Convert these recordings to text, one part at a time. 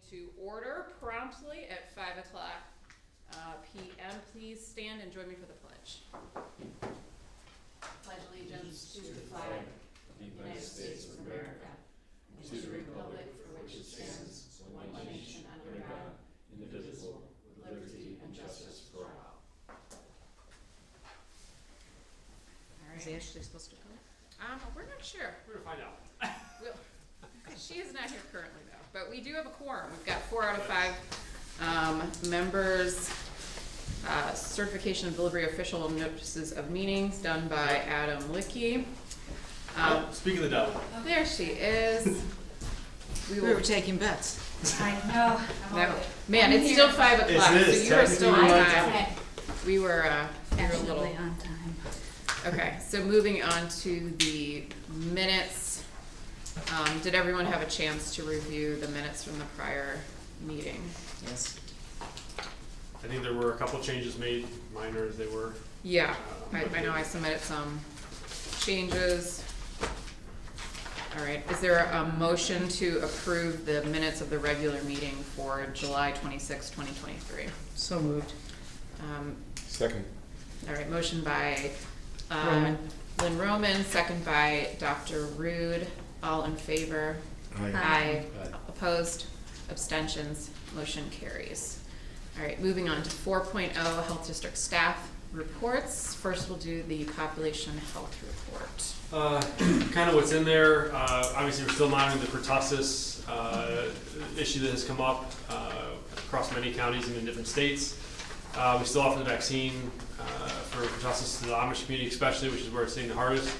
to order promptly at 5 o'clock p.m. Please stand and join me for the pledge. Pledge allegiance to the flag of the United States of America and to the republic for which it stands, one nation under God, indivisible, with liberty and justice for all. Is Ashley supposed to go? We're not sure. We're gonna find out. She is not here currently, though, but we do have a quorum. We've got 4 out of 5 members. Certification of delivery official notices of meetings done by Adam Licky. Speak of the devil. There she is. We were taking bets. I know. No, man, it's still 5 o'clock, so It is. you are still on Technically time. Okay. We were a little. Fashionably on time. Okay, so moving on to the minutes. Did everyone have a chance to review the minutes from the prior meeting? Yes. I think there were a couple changes made, minor as they were. Yeah, I know I submitted some changes. All right, is there a motion to approve the minutes of the regular meeting for July 26, 2023? So moved. Second. All right, motion by Roman. Lynn Roman, second by Dr. Rude. All in favor? Aye. Aye. Opposed? Abstentions? Motion carries. All right, moving on to 4.0 Health District Staff Reports. First, we'll do the Population Health Report. Kind of what's in there. Obviously, we're still monitoring the pertussis issue that has come up across many counties and in different states. We still offer the vaccine for pertussis to the Amish community, especially, which is where it's hitting the hardest.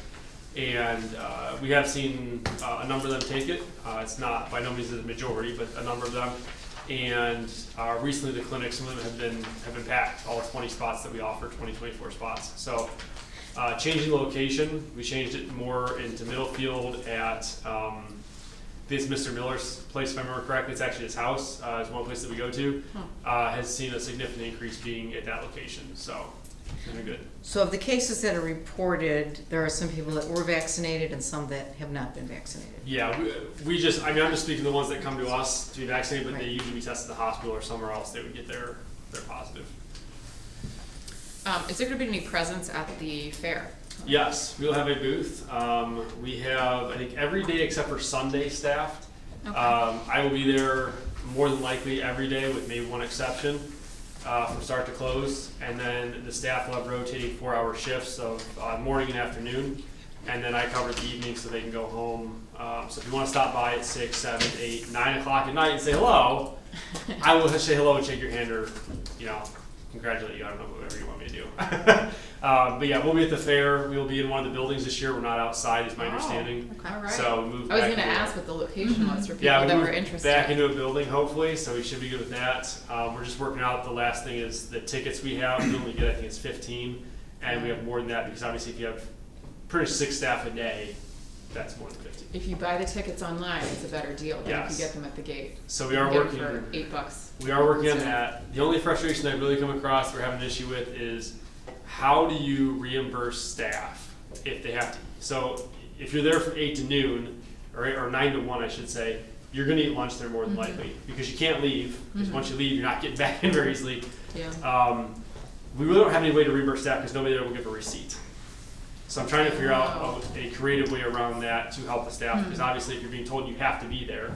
And we have seen a number of them take it. It's not by no means the majority, but a number of them. And recently, the clinics, some of them have been packed. All 20 spots that we offer, 24 spots. So, changing the location, we changed it more into Middlefield at this Mr. Miller's place, if I remember correctly. It's actually his house. It's one place that we go to. Has seen a significant increase being at that location. So, very good. So of the cases that are reported, there are some people that were vaccinated and some that have not been vaccinated. Yeah, we just, I'm just speaking to the ones that come to us to be vaccinated, but they Right. usually be tested at the hospital or somewhere else. They would get their positive. Is there going to be any presence at the fair? Yes, we'll have a booth. We have, I think, every day except for Sunday staffed. Okay. I will be there more than likely every day with maybe one exception from start to close. And then the staff will have rotating 4-hour shifts of morning and afternoon. And then I cover the evening so they can go home. So if you want to stop by at 6, 7, 8, 9 o'clock at night and say hello, I will say hello and shake your hand or, congratulate you. I don't know, whatever you want me to do. But yeah, we'll be at the fair. We'll be in one of the buildings this year. We're not outside, is my understanding. Okay. All right. So we moved I was back going to into- ask what the location was for people Yeah, we that were moved interested. back into a building hopefully, so we should be good with that. We're just working out, the last thing is the tickets we have. We only get, I think it's 15, and we have more than that because obviously if you have pretty much 6 staff a day, that's more than 15. If you buy the tickets online, it's a better deal than if Yes. you get them at the gate. So we You are can get working. them for $8. We are working on So- that. The only frustration I've really come across we're having an issue with is how do you reimburse staff if they have to? So if you're there from 8 to noon, or 9 to 1, I should say, you're going to eat lunch there more than likely because you can't leave. Because once you leave, you're not getting back in very easily. Yeah. We really don't have any way to reimburse staff because nobody there will give a receipt. So I'm trying to figure out a creative way around that to help the staff because obviously if you're being told you have to be there,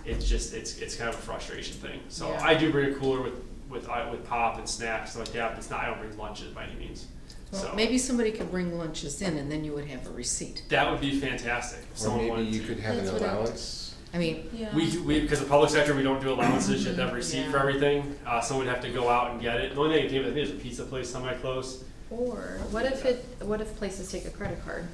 it's just it's kind of a frustration thing. So Yeah. I do bring a cooler with pop and snacks stuff like that, but it's not, I don't bring lunches by any means. Well, So maybe somebody could bring lunches in and then you would have a receipt. that would be fantastic. If Or someone maybe wanted you to. could have an That's what I- allowance. I mean, Yeah. We because the public sector we don't do allowances. You have to have a receipt Yeah. for everything. Someone would have to go out and get it. The only thing I think there's a pizza place semi-close. Or what if places take a credit card?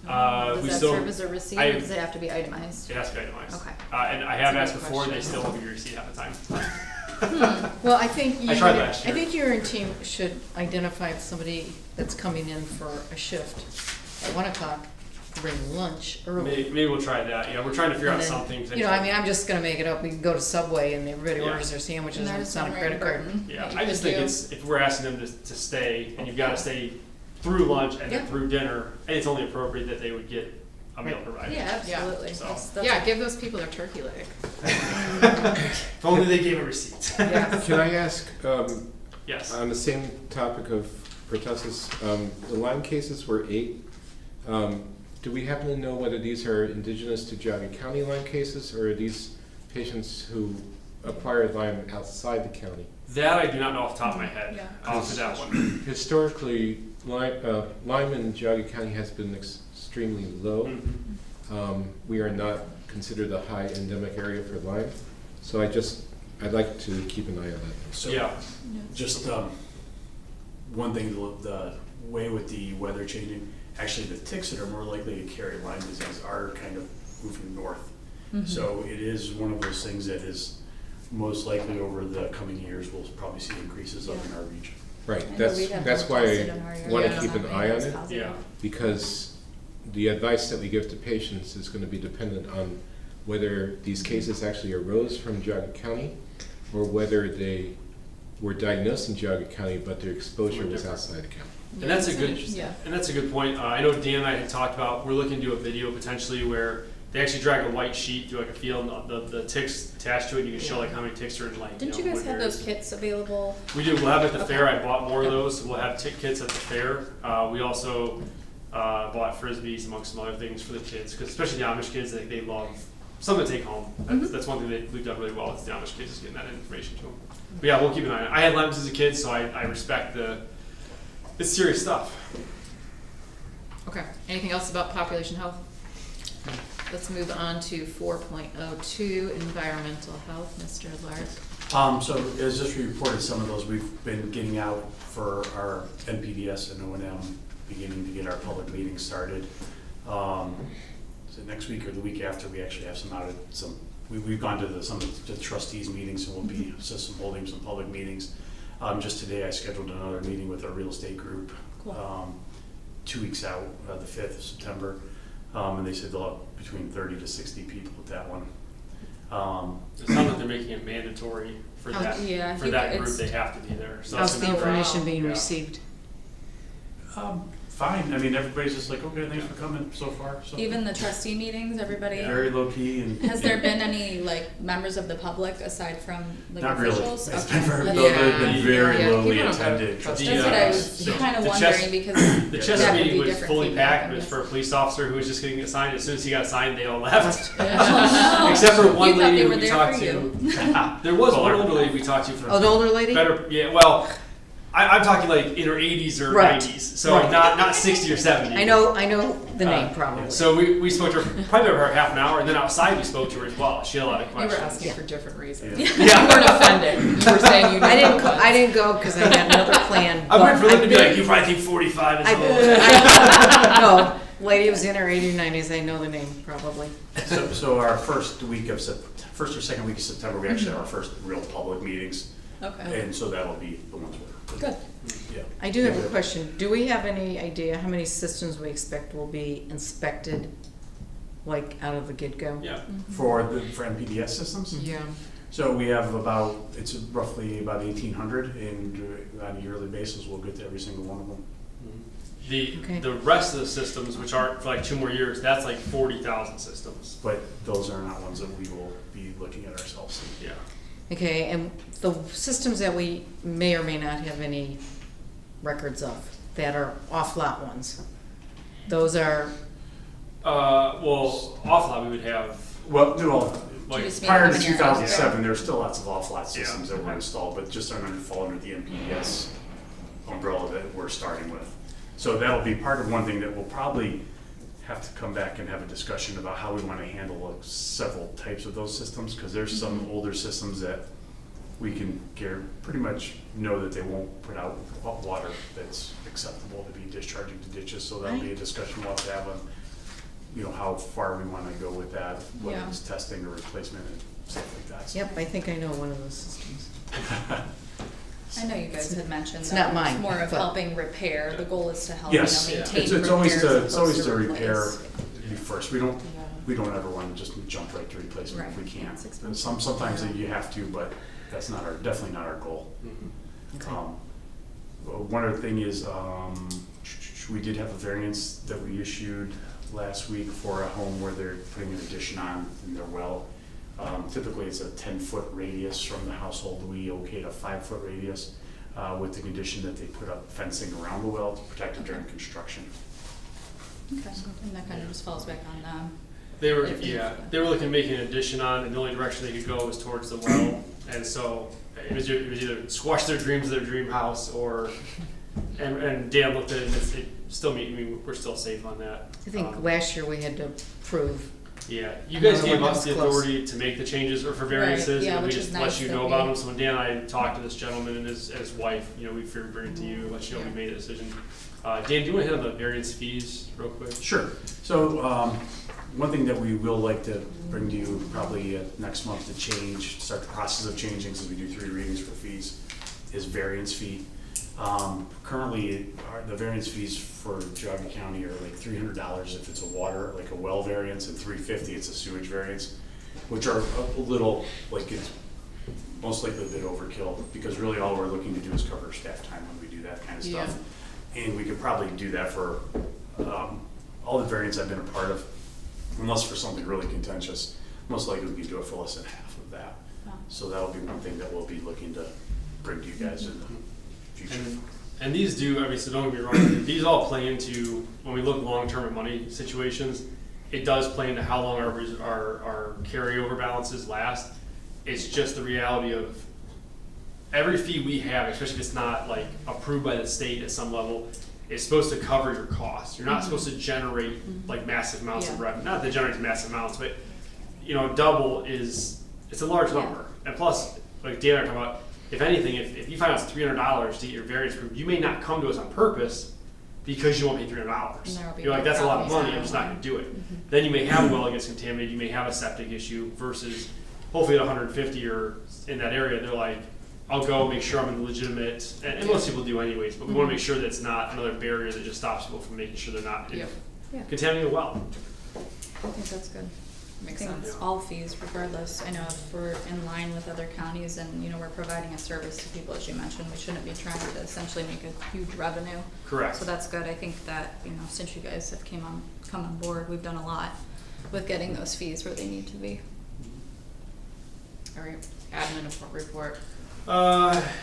We Does that still serve as a receipt I- or does it have to be itemized? it has to be itemized. Okay. And I have That's asked a good before, and they question. still won't give you a receipt half the time. well, I think I tried last year. I think your team should identify somebody that's coming in for a shift at 1 o'clock, bring lunch early. Maybe we'll try that. Yeah, we're trying to figure And out then, something. You know, I mean, I'm just gonna make it up. We can go to Subway and everybody Yeah. orders their sandwiches And and there's it's on a one credit right in card. Burton Yeah, that you I just could think do. it's if we're asking them to stay, and you've got to stay through lunch and then Yeah. through dinner, and it's only appropriate that they would get I'll be able to provide it. Yeah, absolutely. So- That's- Yeah, give those people their turkey leg. If only they gave a receipt. Yes. Can I ask, Yes. on the same topic of pertussis, the Lyme cases were 8. Do we happen to know whether these are indigenous to Geauga County Lyme cases, or are these patients who acquired Lyme outside the county? That I do not know off the top of my head. Yeah. I'll answer that one. Historically, Lyme in Geauga County has been extremely low. Mhm. We are not considered a high endemic area for Lyme, so I'd like to keep an eye on that. So, Yeah. just one thing, the way with the weather changing, actually the ticks that are more likely to carry Lyme disease are kind of moving north. So it is one of those things that is most likely over the coming years, we'll probably see increases up in our region. Right, I know we have that's one why tested in our I area. want Yeah. to keep an eye on it, Yeah. because the advice that we give to patients is going to be dependent on whether these cases actually arose from Geauga County, or whether they were diagnosed in Geauga County, but their exposure was different. outside the county. And that's a good, Yeah. and that's a good point. I know Dan and I had talked about, we're looking to do a video potentially where they actually drag a white sheet through like a field, and the ticks attached to it, and you can show like how many ticks are in like, Didn't you know, guys what have those areas. kits available? We do, we'll have it at the Okay. fair. I bought more of Yep. those, so we'll have tick kits at the fair. We also bought Frisbees amongst some other things for the kids, because especially the Amish kids, they love something to take home. That's one thing that we've done really well with the Amish kids, is getting that information to them. But yeah, we'll keep an eye on it. I had Lyme's as a kid, so I respect it's serious stuff. Okay, anything else about population health? Let's move on to 4.02, environmental health, Mr. Lark. So as just reported, some of those we've been getting out for our NPDS and O&M, beginning to get our public meetings started. Is it next week or the week after, we actually have some out at some, we've gone to some of the trustees meetings, and we'll be holding some public meetings. Just today I scheduled another meeting with our real estate group. Cool. 2 weeks out, the 5th of September. And they said they'll have between 30 to 60 people at that one. It sounds like they're making it mandatory for that, Yeah, I for think that group, it's- they have to be there. So How's it's the gonna be- information being Yeah. received? Fine, I mean, everybody's just like, okay, thanks for coming so far. So Even the trustee meetings, everybody? very low key and. Has there been any, like, members of the public aside from, like, Not really. officials? It's Okay. been very That's- low, they've been Yeah. very Yeah. lowly People don't go to attended. trustees. That's what I was The kind of chess- wondering, because The Yeah. Chester that would meeting be was different fully feedback, packed. I It was guess. for a police officer who was just getting assigned. As soon as he got assigned, they all left. Oh, Except for one You thought lady they who were we there talked for to. you. There was Well, one our- older lady we talked to for An older lady? better. Yeah, well, I'm talking like in her 80s or Right. 90s, so Right. not 60 or 70. I know the name probably. So we spoke to her probably over half an hour, and then outside we spoke to her as well. She had a lot of You were questions. asking for different reasons. Yeah. You weren't offended, you were saying you I didn't go because I had another plan. I'm waiting for them to I've be been- like, you probably think 45 is I- No, lady was in her 80s, 90s, I know the name probably. So our first or second week of September, we actually have our first real public meetings. Okay. And so that'll be the ones where. Good. Yeah. I do have a question. Do we have any idea how many systems we expect will be inspected, like out of the get-go? Yeah. For NPDS systems? Yeah. So we have it's roughly about 1,800, and on a yearly basis, we'll get to every single one of them. Okay. The rest of the systems, which aren't for like 2 more years, that's like 40,000 systems. But those are not ones that we will be looking at ourselves. Yeah. Okay, and the systems that we may or may not have any records of, that are off-lot ones, those are, Well, off-lot we would have, Well, no, like, just mean prior to having your 2007, there were still lots of off-lot systems Yeah. that were installed, but just aren't fall under the NPDS umbrella that we're starting with. So that'll be part of one thing that we'll probably have to come back and have a discussion about how we want to handle several types of those systems, because there's some older systems that we can pretty much know that they won't put out water that's acceptable to be discharging to ditches, so that'll be a discussion we'll have to have on, how far we want to go with that, whether Yeah. it's testing or replacement and stuff like that. So- yep, I think I know one of those systems. I know you guys had mentioned It's that not it's mine, more of but- helping repair. The goal is to help, Yes, maintain it's always repairs it's as always opposed to repair replace. first. We don't ever want to just jump right to replacement if we Right. can. It's expensive. Sometimes you have to, but that's definitely not our goal. Okay. One other thing is, we did have a variance that we issued last week for a home where they're putting an addition on in their well. Typically, it's a 10-foot radius from the household. We okayed a 5-foot radius with the condition that they put up fencing around the well to protect it during construction. Okay, and that kind of just falls back on them. They were, If- yeah, they were looking to make an addition on, and the only direction they could go was towards the well. And so it was either squash their dreams of their dream house, or, and Dan looked at it, and it still, I mean, we're still safe on that. I think Um, last year we had to prove, Yeah, you Another guys gave one that us was the close. authority to make the changes or for variances, yeah, and we which just is let nice you that know we- about them. So when Dan and I talked to this gentleman and his wife, you know, we figured bring it to you, let you know we made a decision. Dan, do you want to hit on the variance fees real quick? Sure. So, one thing that we will like to bring to you probably next month to change, start the process of changing, since we do 3 readings for fees, is variance fee. Currently, the variance fees for Geauga County are like $300 if it's a water, like a well variance, and $350 it's a sewage variance, which are a little, like, it's most likely a bit overkill, because really all we're looking to do is cover staff time when we do that kind of stuff. And we could probably do that for all the variants I've been a part of, unless for something really contentious. Most likely we could do it for less than half of that. Wow. So that'll be one thing that we'll be looking to bring to you guys in the future. And these do, I mean, so don't get me wrong, these all play into, when we look long-term at money situations, it does play into how long our carryover balances last. It's just the reality of every fee we have, especially if it's not like approved by the state at some level, is supposed to cover your costs. You're not supposed to generate like massive amounts of Yeah. revenue. Not that it generates massive amounts, but you know, double is, it's a large number. And plus, like Dan and I are talking about, if anything, if you find out it's $300 to get your variance approved, you may not come to us on purpose because you won't pay $300. And there'll be You're like, more that's a lot of problems money, I'm just not down gonna do it. Then you may have a well that gets contaminated, you may have a septic issue versus hopefully at 150 or in that area, they're like, I'll go make sure I'm in the legitimate, and most people do anyways, but we wanna make sure that it's not another barrier that just stops people from making sure they're not Yep. Yeah. contaminating a well. I think that's good. Makes I think sense. it's all fees regardless. I know if we're in line with other counties and, you know, we're providing a service to people, as you mentioned, we shouldn't be trying to essentially make a huge revenue. Correct. So that's good. I think that, you know, since you guys have come on board, we've done a lot with getting those fees where they need to be. All right, admin report.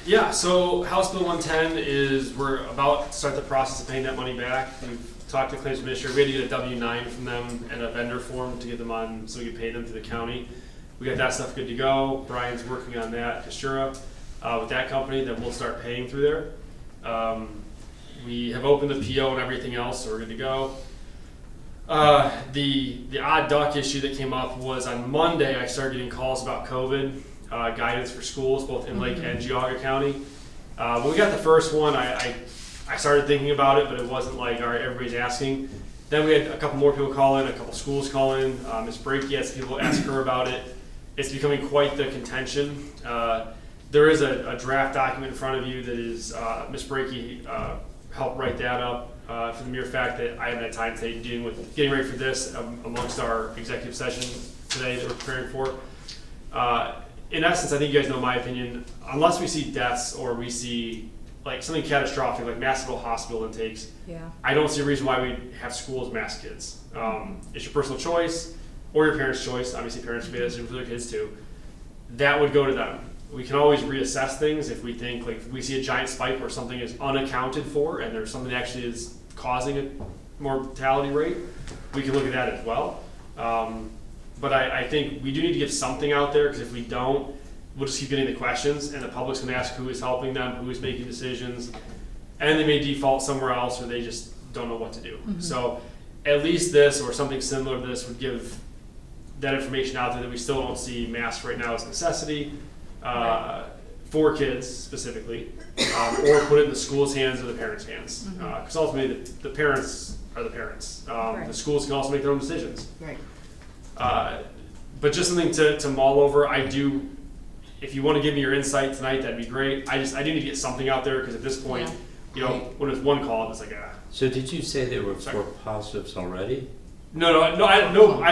Yeah, so House Bill 110 is, we're about to start the process of paying that money back. We've talked to claims administrator, we had to get a W-9 from them and a vendor form to get them on, so we could pay them through the county. We got that stuff good to go. Brian's working on that, Kashura, with that company, then we'll start paying through there. We have opened the PO and everything else, so we're good to go. The odd duck issue that came up was on Monday, I started getting calls about COVID, guidance for schools, both in Lake and Geauga County. When we got the first one, I started thinking about it, but it wasn't like, all right, everybody's asking. Then we had a couple more people call in, a couple schools call in. Ms. Brakey had some people ask her about it. It's becoming quite the contention. There is a draft document in front of you that is, Ms. Brakey helped write that up for the mere fact that I haven't had time today dealing with getting ready for this amongst our executive session today that we're preparing for. In essence, I think you guys know my opinion. Unless we see deaths or we see like something catastrophic, like massive hospital intakes, Yeah. I don't see a reason why we have schools mask kids. It's your personal choice or your parents' choice. Obviously, parents made that decision for their kids too. That would go to them. We can always reassess things if we think, like, if we see a giant spike where something is unaccounted for and there's something that actually is causing a mortality rate, we can look at that as well. But I think we do need to get something out there, because if we don't, we'll just keep getting the questions and the public's gonna ask who is helping them, who is making decisions, and they may default somewhere else or they just don't know what to do. So at least this or something similar to this would give that information out there that we still don't see masks right now as a necessity for kids specifically, or put it in the school's hands or the parents' hands. Because ultimately the parents are the parents. The schools can also make their own decisions. right, But just something to mull over. I do, if you want to give me your insight tonight, that'd be great. I do need to get something out there, because at this point, Yeah. you know, when it was one call, it was like, So did you say there were Sorry. 4 positives already? No, I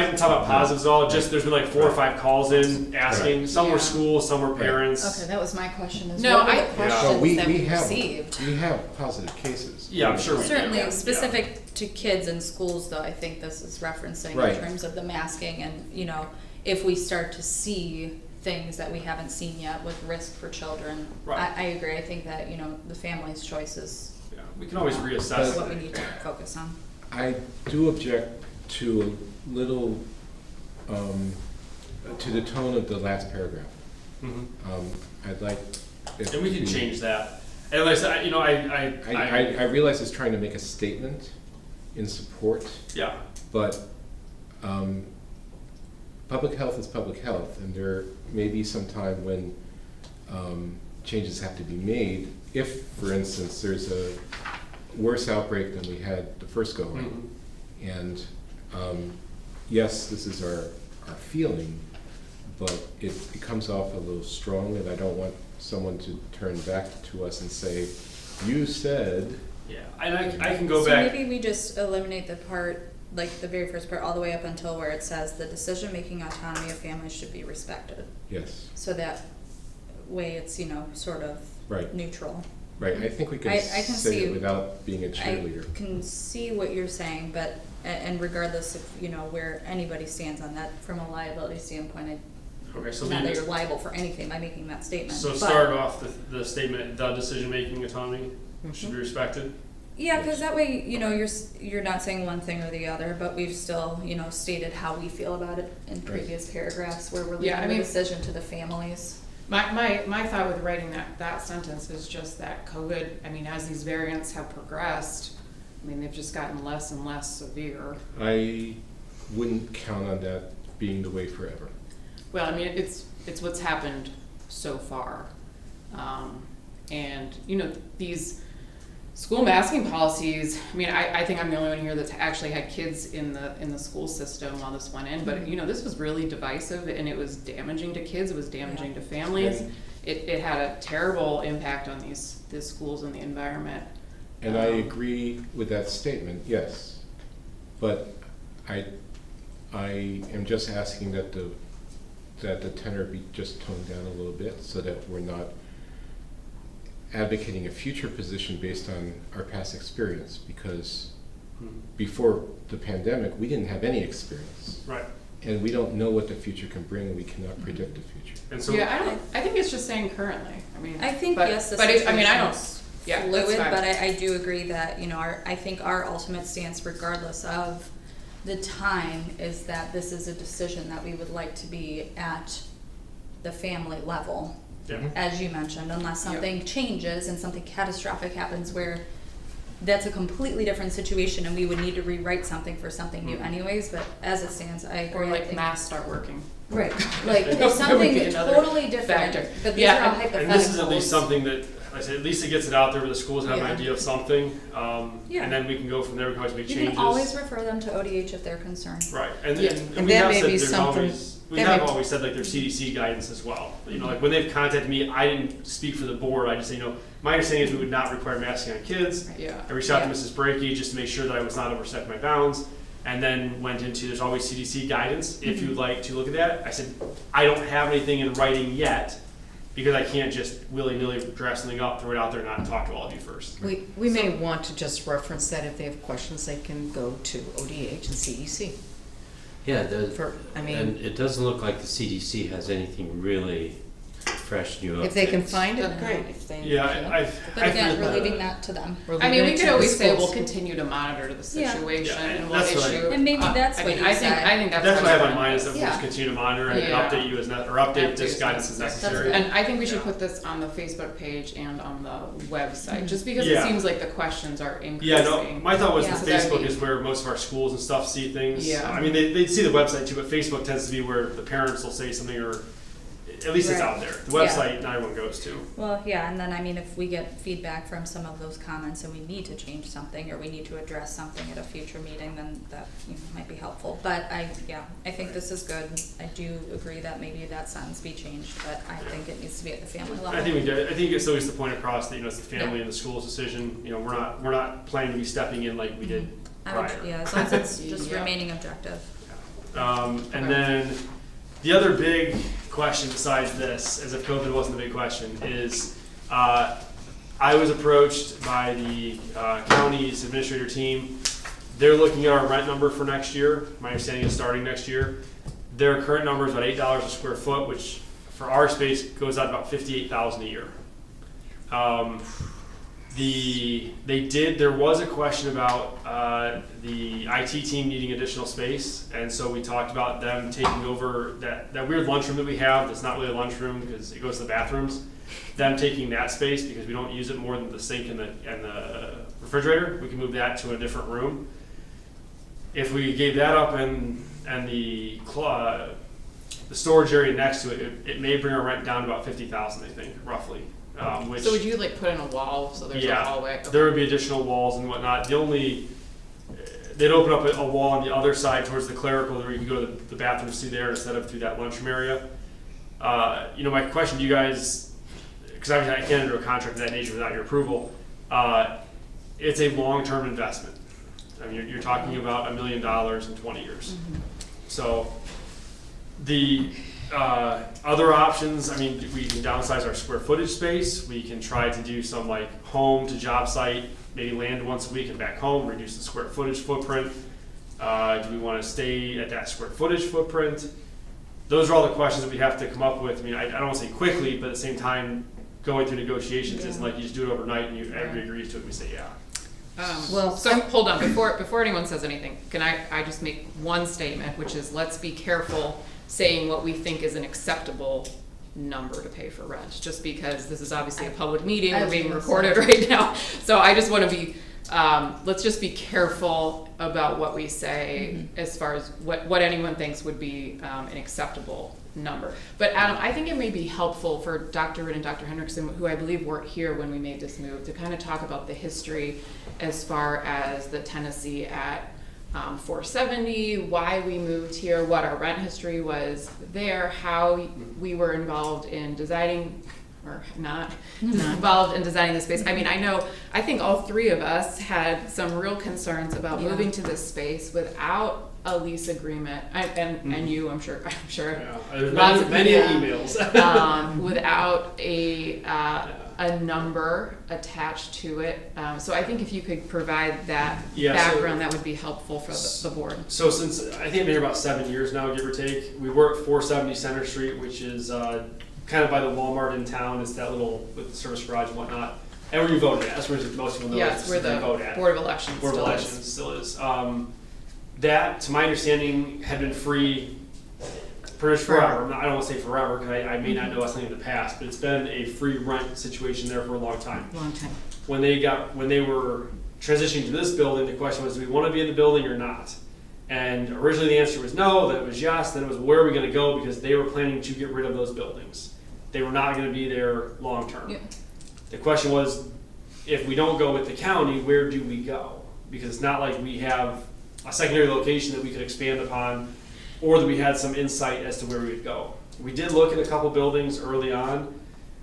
didn't talk about positives at all, just there's been like 4 or 5 calls in asking, some were Yeah. schools, some were parents. Okay, that was my question, is No, what were I- the Yeah. questions So we that we have, received? we have positive cases. Yeah, I'm sure we do. Certainly, Yeah. specific to kids in schools, though, I think this is referencing Right. in terms of the masking and, you know, if we start to see things that we haven't seen yet with risk for children. Right. I agree, I think that, you know, the family's choice is Yeah, we can always reassess. what we need to focus on. I do object to a little, to the tone of the last paragraph. Mhm. I'd like. it And we to can be- change that. And like I said, you know, I realize it's trying to make a statement in support, yeah, but public health is public health, and there may be some time when changes have to be made. If, for instance, there's a worse outbreak than we had the first go around. Mhm. And yes, this is our feeling, but it comes off a little strong, and I don't want someone to turn back to us and say, you said. yeah. And I can go So back. maybe we just eliminate the part, like the very first part, all the way up until where it says the decision-making autonomy of families should be respected. Yes, So that way it's, you know, sort of right, neutral. right. I think we can I can say see- it without being a I cheerleader. can see what you're saying, but, and regardless of, you know, where anybody stands on that, from a liability standpoint, Okay, so not that leave you're it. liable for anything by making that statement. So but- start off the statement, the decision-making autonomy should Mm-hmm. be respected. Yeah, because that way, you know, you're not saying one thing or the other, but we've still, you know, stated how we feel about it in previous paragraphs, where we're Yeah, I leaving the mean- decision to the families. My thought with writing that sentence is just that COVID, I mean, as these variants have progressed, I mean, they've just gotten less and less severe. I wouldn't count on that being the way forever. Well, I mean, it's what's happened so far. And, you know, these school masking policies, I mean, I think I'm the only one here that's actually had kids in the school system while this went in, but, you know, this was really divisive and it was damaging to kids, it was damaging to families. It had a terrible impact on these schools and the environment. And I agree with that statement, yes. But I am just asking that the tenor be just toned down a little bit so that we're not advocating a future position based on our past experience, because before the pandemic, we didn't have any experience. Right. And we don't know what the future can bring, we cannot predict the future. And so. Yeah, I think it's just saying currently, I mean. I think, but- yes, the but I mean, I don't, situation's yeah, that's fluid, fine. but I do agree that, you know, I think our ultimate stance, regardless of the time, is that this is a decision that we would like to be at the family level. Yeah. As you mentioned, unless Yep. something changes and something catastrophic happens where that's a completely different situation and we would need to rewrite something for something new anyways, but as it stands, I agree. Or I like think- masks start working. Right, like That if would something be another totally different, factor. but these Yeah, are all and- hypotheticals. And this is at least something that, like I said, at least it gets it out there where the schools have an Yeah. idea of something. Yeah. And then we can go from there, we can always make You changes. can always refer them to ODH if they're concerned. Right, and, Yeah. and And we that have may said be there's something- always, we that have may- always said like there's CDC guidance as well. You know, like when they've contacted me, I didn't speak for the board, I just say, you know, my understanding is we would not require masking on kids. Yeah. I reached out to Yeah. Mrs. Brakey just to make sure that I was not overstepping my bounds, and then went into, there's always CDC guidance, if you'd like to look at that. I said, I don't have anything in writing yet, because I can't just willy-nilly draft something up, throw it out there, and not talk to all of you first. We may want to just reference that if they have questions, they can go to ODH and CEC. Yeah, I mean, and it doesn't look like the CDC has anything really fresh new updates. if they can find it, great. If they Yeah, can't, But again, we're leaving that to them. we're I mean, leaving we it could to the always say we'll schools. continue to monitor the Yeah. situation Yeah, and we'll that's what I- issue. And maybe that's I what mean, you I think said. that's. That's what I have what on mine, is that we'll Yeah. just continue to monitor and Yeah. update you as, or update this guidance as necessary. And I think we should Yeah. put this on the Facebook page and on the website, just because Yeah. it seems like the questions are Yeah, increasing. no, my thought was Yeah. that So that'd Facebook be- is where most of our schools and stuff see things. Yeah. I mean, they see the website too, but Facebook tends to be where the parents will say something, or at least it's Right. out there. The Yeah. website, not everyone goes to. Well, yeah, and then I mean, if we get feedback from some of those comments and we need to change something or we need to address something at a future meeting, then that, you know, might be helpful. But I think this is good. I do agree that maybe that sentence be changed, but I think it needs to be at the family level. I think we did. I think it's always the point across that, you know, it's the family Yeah. and the school's decision. You know, we're not planning to be stepping in like we did I would, prior. yeah, as long as it's just Yeah. remaining objective. And then the other big question besides this, as if COVID wasn't a big question, is I was approached by the county's administrator team. They're looking at our rent number for next year. My understanding is starting next year. Their current number is about $8 a square foot, which for our space goes out about $58,000 a year. There was a question about the IT team needing additional space, and so we talked about them taking over that weird lunchroom that we have. That's not really a lunchroom because it goes to the bathrooms. Them taking that space because we don't use it more than the sink and the refrigerator. We can move that to a different room. If we gave that up and the storage area next to it, it may bring our rent down to about $50,000, I think, roughly. Which, So would you like put in a wall so there's a hallway? there would be additional walls and whatnot. They'd open up a wall on the other side towards the clerical where you can go to the bathrooms through there instead of through that lunchroom area. My question to you guys, because obviously I can't enter a contract of that nature without your approval, it's a long-term investment. I mean, you're talking about $1 million in 20 years. So the other options, I mean, we can downsize our square footage space. We can try to do some like home to job site, maybe land once a week and back home, reduce the square footage footprint. Do we want to stay at that square footage footprint? Those are all the questions that we have to come up with. I mean, I don't want to say quickly, but at the same time, going through negotiations isn't like you just do it overnight and everybody agrees to it and we say, yeah. So hold on, before anyone says anything, can I just make one statement, which is let's be careful saying what we think is an acceptable number to pay for rent, just because this is obviously a public meeting, I we're was being gonna recorded say. right now. So I just want to be, let's just be careful about what we say as far as what anyone thinks would be an acceptable number. But Adam, I think it may be helpful for Dr. Ritt and Dr. Hendrickson, who I believe weren't here when we made this move, to kind of talk about the history as far as the tenancy at 470, why we moved here, what our rent history was there, how we were involved in designing, or not involved in designing the space. I mean, I think all three of us had some real concerns about moving to this space without a lease agreement, and you, I'm sure. Yeah, there's Lots of many people. emails. Without a number attached to it. So I think if you could provide that Yeah, so- background, that would be helpful for the board. So since, I think I've been here about 7 years now, give or take, we were at 470 Center Street, which is kind of by the Walmart in town. It's that little, with the service garage and whatnot. And where you voted at, that's where most people know. Yeah, it's where they the vote at. Board of Elections Board of still Elections is. still is. That, to my understanding, had been free pretty much forever. I don't want to say forever, because I may not know something in the past, but it's been a free rent situation there for a long time. Long time. When they were transitioning to this building, the question was, do we want to be in the building or not? And originally the answer was no, then it was yes, then it was where are we going to go, because they were planning to get rid of those buildings. They were not going to be there long term. Yeah. The question was, if we don't go with the county, where do we go? Because it's not like we have a secondary location that we could expand upon, or that we had some insight as to where we would go. We did look at a couple buildings early on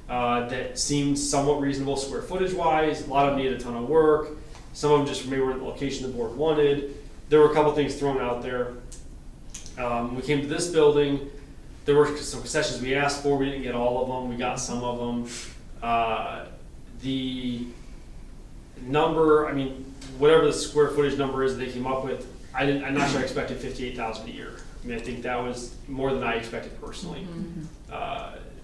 that seemed somewhat reasonable square footage wise. A lot of them needed a ton of work. Some of them just maybe weren't the location the board wanted. There were a couple things thrown out there. We came to this building. There were some concessions we asked for. We didn't get all of them. We got some of them. The number, I mean, whatever the square footage number is they came up with, I'm not sure I expected 58,000 a year. I mean, I think that was more than I expected personally.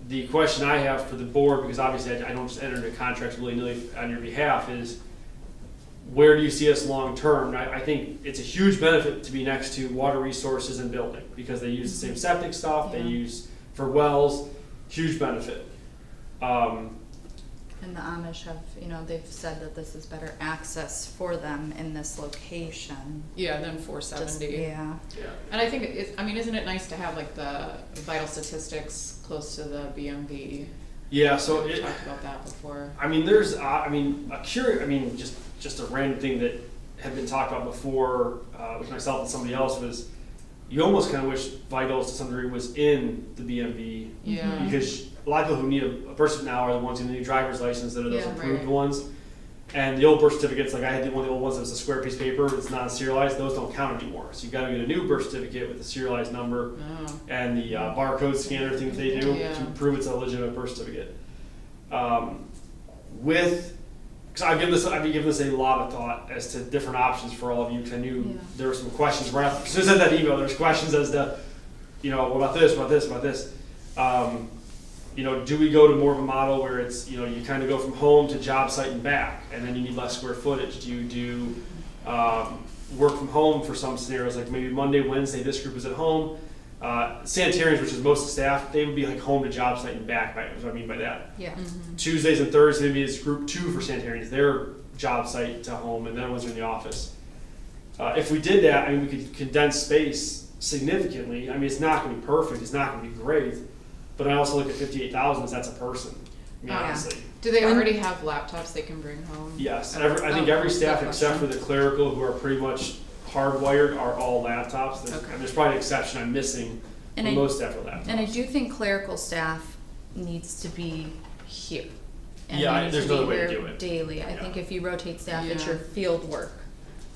The question I have for the board, because obviously I don't just enter into contracts willy-nilly on your behalf, is where do you see us long-term? I think it's a huge benefit to be next to water resources and building, because they use the same septic stuff, they use for wells, huge benefit. And the Amish have, they've said that this is better access for them in this location. Yeah, then Just, 470. yeah. And I think isn't it nice to have like the vital statistics close to the BMV? Yeah, so We it, talked about that before. I mean, there's, just a random thing that had been talked about before with myself and somebody else was, you almost kind of wish Vitals to some degree was in the BMV, Yeah. because a lot of people who need a person now are the ones who need a driver's license that are those Yeah, approved right. ones. And the old birth certificates, like I had one of the old ones that was a square piece of paper, it's not serialized, those don't count anymore. So you gotta get a new birth certificate with a serialized number Oh. and the barcode scanner things they do Yeah. to prove it's a legitimate birth certificate. Because I've been giving this a lot of thought as to different options for all of you, because I knew Yeah. there were some questions right after. As soon as I sent that email, there's questions as to, what about this, what about this. Do we go to more of a model where it's, you kind of go from home to job site and back, and then you need less square footage? Do you do work from home for some scenarios, like maybe Monday, Wednesday, this group is at home? Sanitarians, which is most of the staff, they would be like home to job site and back, is what I mean by that. Yeah. Tuesdays and Thursdays, maybe it's group 2 for sanitarians, their job site to home, and then ones are in the office. If we did that, we could condense space significantly. It's not going to be perfect, it's not going to be great, but I also look at 58,000 as that's a person. yeah. Honestly. Do they already have laptops they can bring home? Yes, I think Oh, every staff good except for question. the clerical, who are pretty much hardwired, are all laptops. Okay. There's probably an exception I'm missing, And but I- most staff are laptops. And I do think clerical staff needs to be here. And Yeah, they need there's to be no way to here do it. daily. I Yeah. think if you rotate staff, it's Yeah. your field work,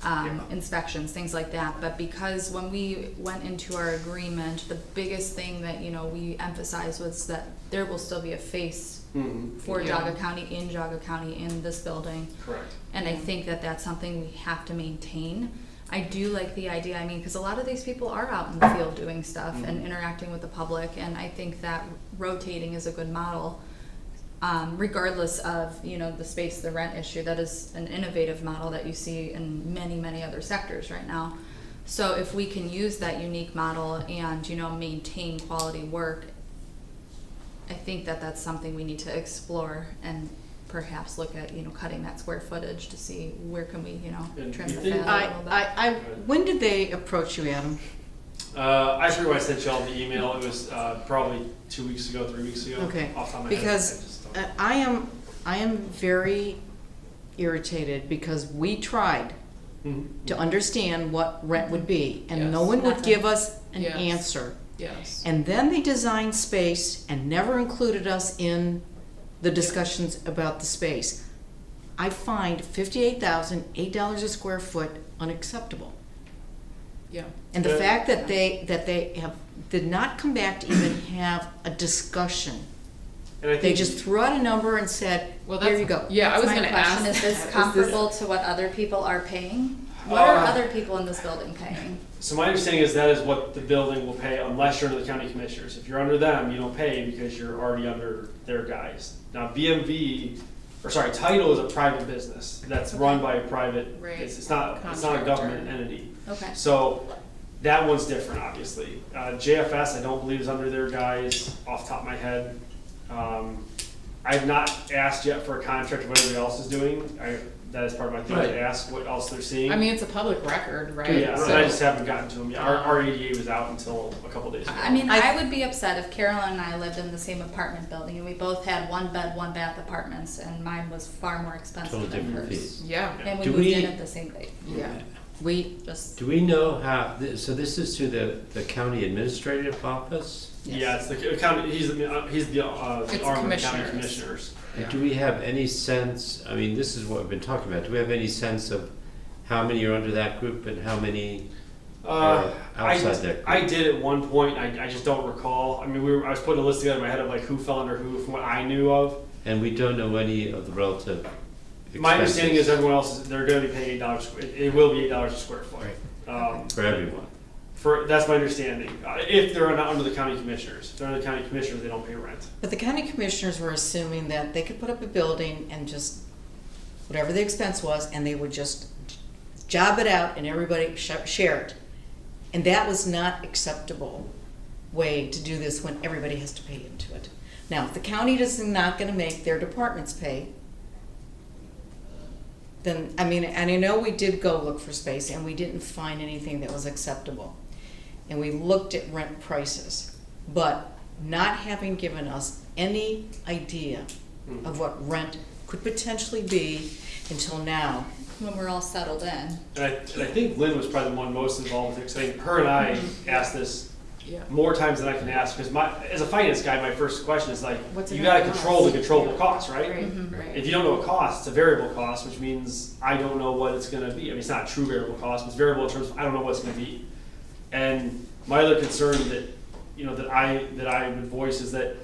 Yeah. inspections, things like that. But because when we went into our agreement, the biggest thing that, we emphasized was that there will still be a face Mhm. for Yeah. Jaga County, in this building. Correct. And I think that that's something we have to maintain. I do like the idea, because a lot of these people are out in the field doing stuff and interacting with the public, and I think that rotating is a good model. Regardless of, the space, the rent issue, that is an innovative model that you see in many, many other sectors right now. So if we can use that unique model and, maintain quality work, I think that that's something we need to explore and perhaps look at, cutting that square footage to see where can we, And trim you the think- fat a little bit. When did they approach you, Adam? I forget when I sent y'all the email. It was probably 2 weeks ago, 3 weeks ago. Okay, Off the top of my head. because I just don't- I am very irritated because we tried Mhm. to understand what rent would be, and no Yes. one would Nothing. give us an Yes. answer. Yes. And then they designed space and never included us in the discussions about the space. I find $58,008 a square foot unacceptable. Yeah. And the Yeah. fact that they did not come back to even have a discussion. And I They think just threw out a number and said, Well, here that's, you go. Yeah, I was That's gonna my question, ask. is this that. comparable to what other people are paying? What are Uh, other people in this building paying? So my understanding is that is what the building will pay unless you're under the county commissioners. If you're under them, you don't pay because you're already under their guys. Now Title is a private business that's run by a private, Right. it's not a Contractor. government entity. Okay. So that one's different, obviously. JFS, I don't believe is under their guys off the top of my head. I've not asked yet for a contract of what everybody else is doing. That is part of my thing Right. to ask what else they're seeing. I mean, it's a public record, right? Yeah, So- I just haven't gotten to them yet. Our ADA was out until a couple days ago. I mean, I- I would be upset if Carolyn and I lived in the same apartment building and we both had 1-bed, 1-bath apartments and mine was far more expensive Total than different hers. fees. Yeah, And we Do moved we- in at the same date, yeah. We, just, Do we know how, so this is to the county administrative office? Yeah, it's the county, he's the arm It's of the county commissioners. commissioners. And do we have any sense, this is what we've been talking about, do we have any sense of how many are under that group and how many are outside that group? I did at one point, I just don't recall. I mean, I was putting a list together in my head of like who fell under who from what I knew of. And we don't know any of the relative expenses? My understanding is everyone else, they're gonna be paying $8, it will be $8 a square foot. For everyone? That's my understanding, if they're not under the county commissioners. If they're under the county commissioners, they don't pay rent. but the county commissioners were assuming that they could put up a building and just, whatever the expense was, and they would just job it out and everybody share it. And that was not acceptable way to do this when everybody has to pay into it. Now, if the county is not gonna make their departments pay, then, and I know we did go look for space and we didn't find anything that was acceptable. And we looked at rent prices, but not having given us any idea of what rent could potentially be until now. when we're all settled in. And I think Lynn was probably the one most involved with it, 'cause I think her and I asked this Yeah. more times than I can ask, because as a finance guy, my first question is like, What's it you gonna gotta control the cost? controllable costs, right? Right, Mhm. right. If you don't know a cost, it's a variable cost, which means I don't know what it's gonna be. I mean, it's not a true variable cost, but it's variable in terms of I don't know what it's gonna be. And my other concern that, you know, that I would voice is that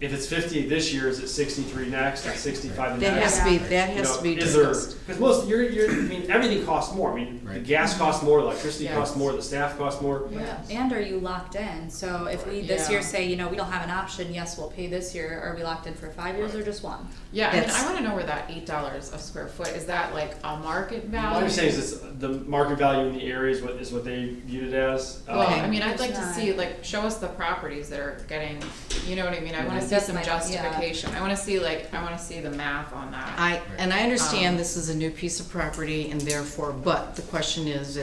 if it's 58 this year, is it 63 next, or 65 the That next? has to be, Yeah. that You has know, to be is there, discussed. because most, I mean, everything costs more. I mean, the Right. gas costs more, electricity Yes. costs more, the staff costs more. Yes. And are you locked in? So if we this Yeah. year say, you know, we don't have an option, yes, we'll pay this year, are we locked in for 5 years or just one? Yeah, I mean, That's- I wanna know where that $8 a square foot, is that like a market value? My understanding is it's the market value in the area is what they viewed it as. Well, Okay. I mean, I'd like to It's see, not- like, show us the properties that are getting, you know what I mean? I wanna see That's some my- yeah. justification. I wanna see, like, I wanna see the math on that. And I understand Um, this is a new piece of property and therefore, but the question is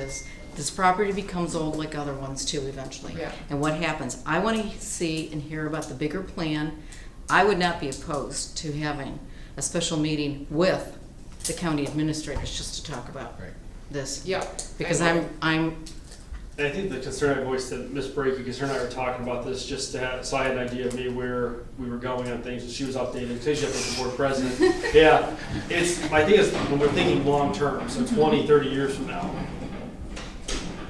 this property becomes old like other ones too eventually. Yeah. And what happens? I want to see and hear about the bigger plan. I would not be opposed to having a special meeting with the county administrators just to talk about Right. this. Yeah. Because I would. I'm, And I think the concern I voiced to Ms. Brakey, because her and I were talking about this, just to have, so I had an idea of maybe where we were going on things, and she was updating, because she's the board president. Yeah, my thing is, when we're thinking long-term, so 20, 30 years from now,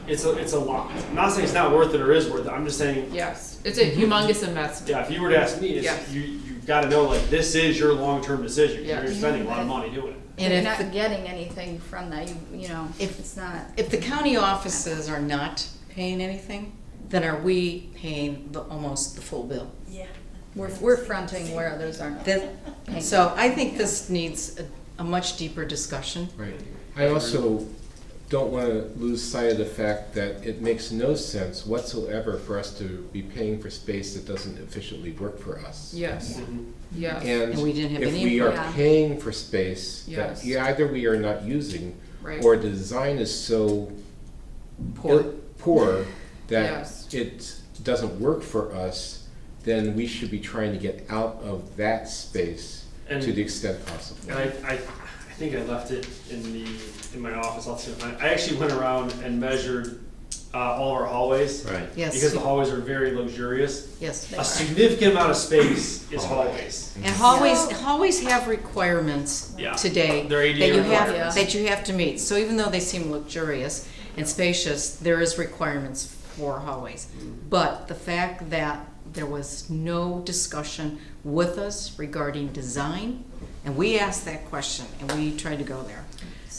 it's a lot. I'm not saying it's not worth it or is worth it, I'm just saying, Yes, it's a humongous investment. yeah, if you were to ask me, Yes. you've gotta know, like, this is your long-term decision, 'cause Yes. you're spending a lot of money doing it. and You're if not the, getting anything from that, you know, If- it's not. if the county offices are not paying anything, then are we paying almost the full bill? We're fronting where others are not. That, so I think this needs a much deeper discussion. Right. I also don't want to lose sight of the fact that it makes no sense whatsoever for us to be paying for space that doesn't efficiently work for us. Yes, Mhm. yes. And we didn't have if any we are input. Yeah. paying for space Yes. that either we are not using Right. or the design is so Poor. poor that Yes. it doesn't work for us, then we should be trying to get out of that space And- to the extent possible. And I think I left it in my office. I'll see if I actually went around and measured all of our hallways. Right. Yes. Because the hallways are very luxurious. Yes. A significant amount of space is hallways. And hallways have requirements Yeah. today They're ADA that you have, requirements. that you have to meet. So even though they seem luxurious and spacious, there is requirements for hallways. But the fact that there was no discussion with us regarding design, and we asked that question and we tried to go there.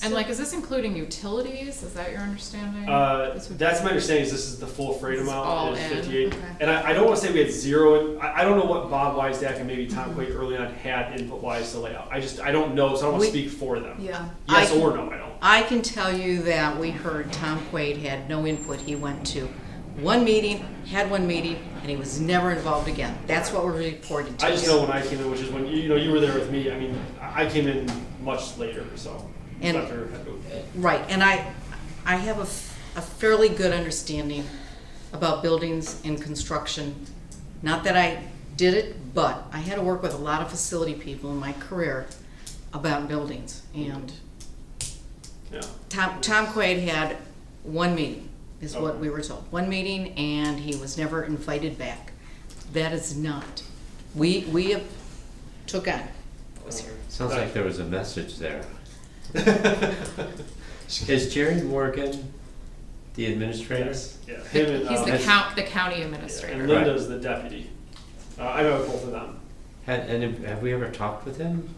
And like, is this including utilities? Is that your understanding? This would- That's my understanding is this is the full freight This is all amount, is in, 58. okay. And I don't want to say we had zero, I don't know what Bob Weisdack and maybe Tom Quaid early on had input-wise to lay out. I don't know, so I don't want to We- speak for them. Yeah. Yes I- or no, I don't. I can tell you that we heard Tom Quaid had no input. He went to one meeting, had one meeting, and he was never involved again. That's what was reported to us. I just know when I came in, which is when, you were there with me, I mean, I came in much later, so. And- after- Right, and I have a fairly good understanding about buildings and construction. Not that I did it, but I had to work with a lot of facility people in my career about buildings. And Yeah. Tom Quaid had one meeting, is what we were told. One meeting, and he was never invited back. That is not. We have took on. Sounds like there was a message there. Is Jerry Morgan the administrator? Yes, yeah, him and, He's and the county administrator. Linda's the deputy. I know both of them. Have we ever talked with him?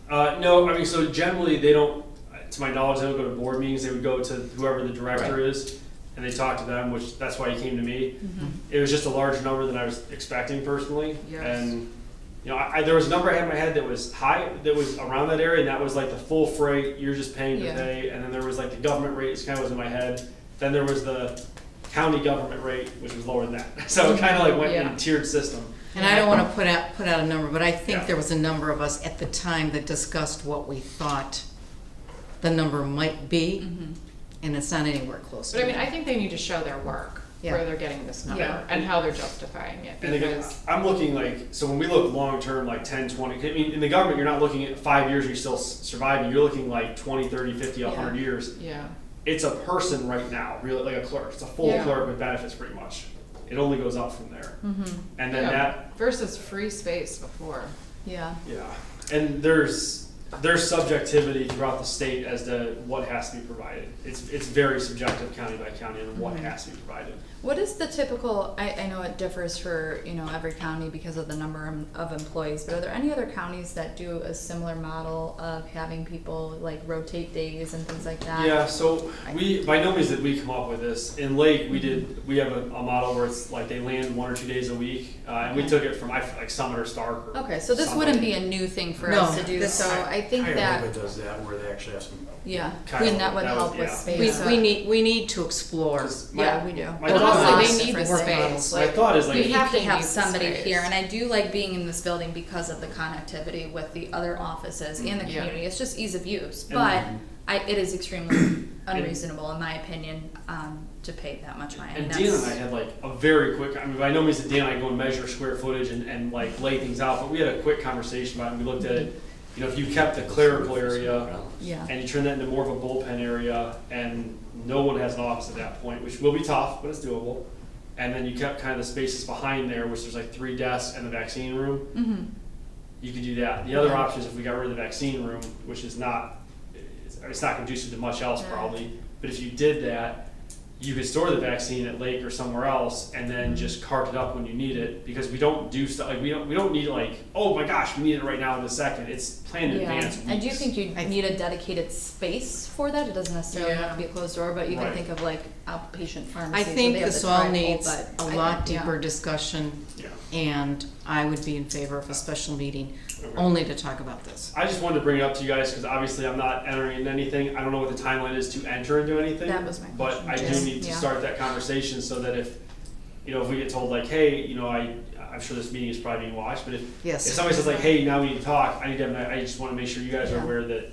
No, I mean, so generally they don't, to my knowledge, they don't go to board meetings, they would go to whoever the director Right. is, and they talk to them, which, that's why he came to me. Mm-hmm. It was just a larger number than I was expecting personally, Yes. and, you know, there was a number I had in my head that was high, that was around that area, and that was like the full freight, you're just paying to Yeah. pay, and then there was like the government rate, it kind of was in my head, then there was the county government rate, which was lower than that, so it kind of like went in Yeah. a tiered system. And I don't want to put out a number, but I think Yeah. there was a number of us at the time that discussed what we thought the number might be, and it's not anywhere close to But I mean, that. I think they need to show their work, Yeah. where they're getting this number, Yeah. and how they're justifying it, And again, because, I'm looking like, so when we look long-term, like 10, 20, I mean, in the government, you're not looking at 5 years, you're still surviving, you're looking like 20, 30, 50, 100 years. yeah. It's a person right now, really, like a clerk, it's a full Yeah. clerk with benefits pretty much. it only goes up from there. Mm-hmm. And then Yeah. that, Versus free space before. Yeah. yeah, and there's subjectivity throughout the state as to what has to be provided. It's very subjective county by county on what has to be provided. What is the typical, I know it differs for, every county because of the number of employees, but are there any other counties that do a similar model of having people like rotate days and things like that? Yeah, so by no means did we come up with this. In Lake, we have a model where it's like they land 1 or 2 days a week, and we took it from like Summit or Stark. Or Okay, so this somebody. wouldn't be a new thing for No, us to do, this- so I think that, Cuyahoga does that where they actually have some. yeah, Cuyahoga, that would that was- help with yeah. space. We need to explore. 'Cause Yeah, we do. my But thought also is- they need the Work space. models. My thought is like, We You have to can have use the somebody space. here, and I do like being in this building because of the connectivity with the other offices and the Yeah. community. It's just ease of use, And- but it is extremely unreasonable, in my opinion, to pay that much money. I mean, and Dan and I that's- had like a very quick, I mean, by no means did Dan and I go and measure square footage and like lay things out, but we had a quick conversation about it, and we looked at it, if you kept the clerical area Yeah. and you turn that into more of a bullpen area, and no one has an office at that point, which will be tough, but it's doable. And then you kept kind of the spaces behind there, which there's like 3 desks and the vaccine room. Mhm. You could do that. The other option is if we got rid of the vaccine room, which is it's not conducive to much else Yeah. probably, but if you did that, you could store the vaccine at Lake or somewhere else and then just cart it up when you need it, because we don't do stuff, like we don't need like, oh my gosh, we need it right now in a second. It's planned in Yeah, advance. I do weeks. think you I- need a dedicated space for that. It doesn't necessarily have to be a closed door, but you can Right. think of like outpatient I pharmacies. where think they have this the all trifold, needs but a I lot think- yeah. deeper discussion, Yeah. and I would be in favor of a special meeting Okay. only to talk about this. I just wanted to bring it up to you guys because obviously I'm not entering into anything. I don't know what the timeline is to enter into anything. That was my But question, I too. do need to Yeah. start that conversation so that if we get told like, hey, I'm sure this meeting is probably being watched, but if Yes. somebody says like, hey, now we need to talk, I just want to make sure you guys are Yeah. aware that,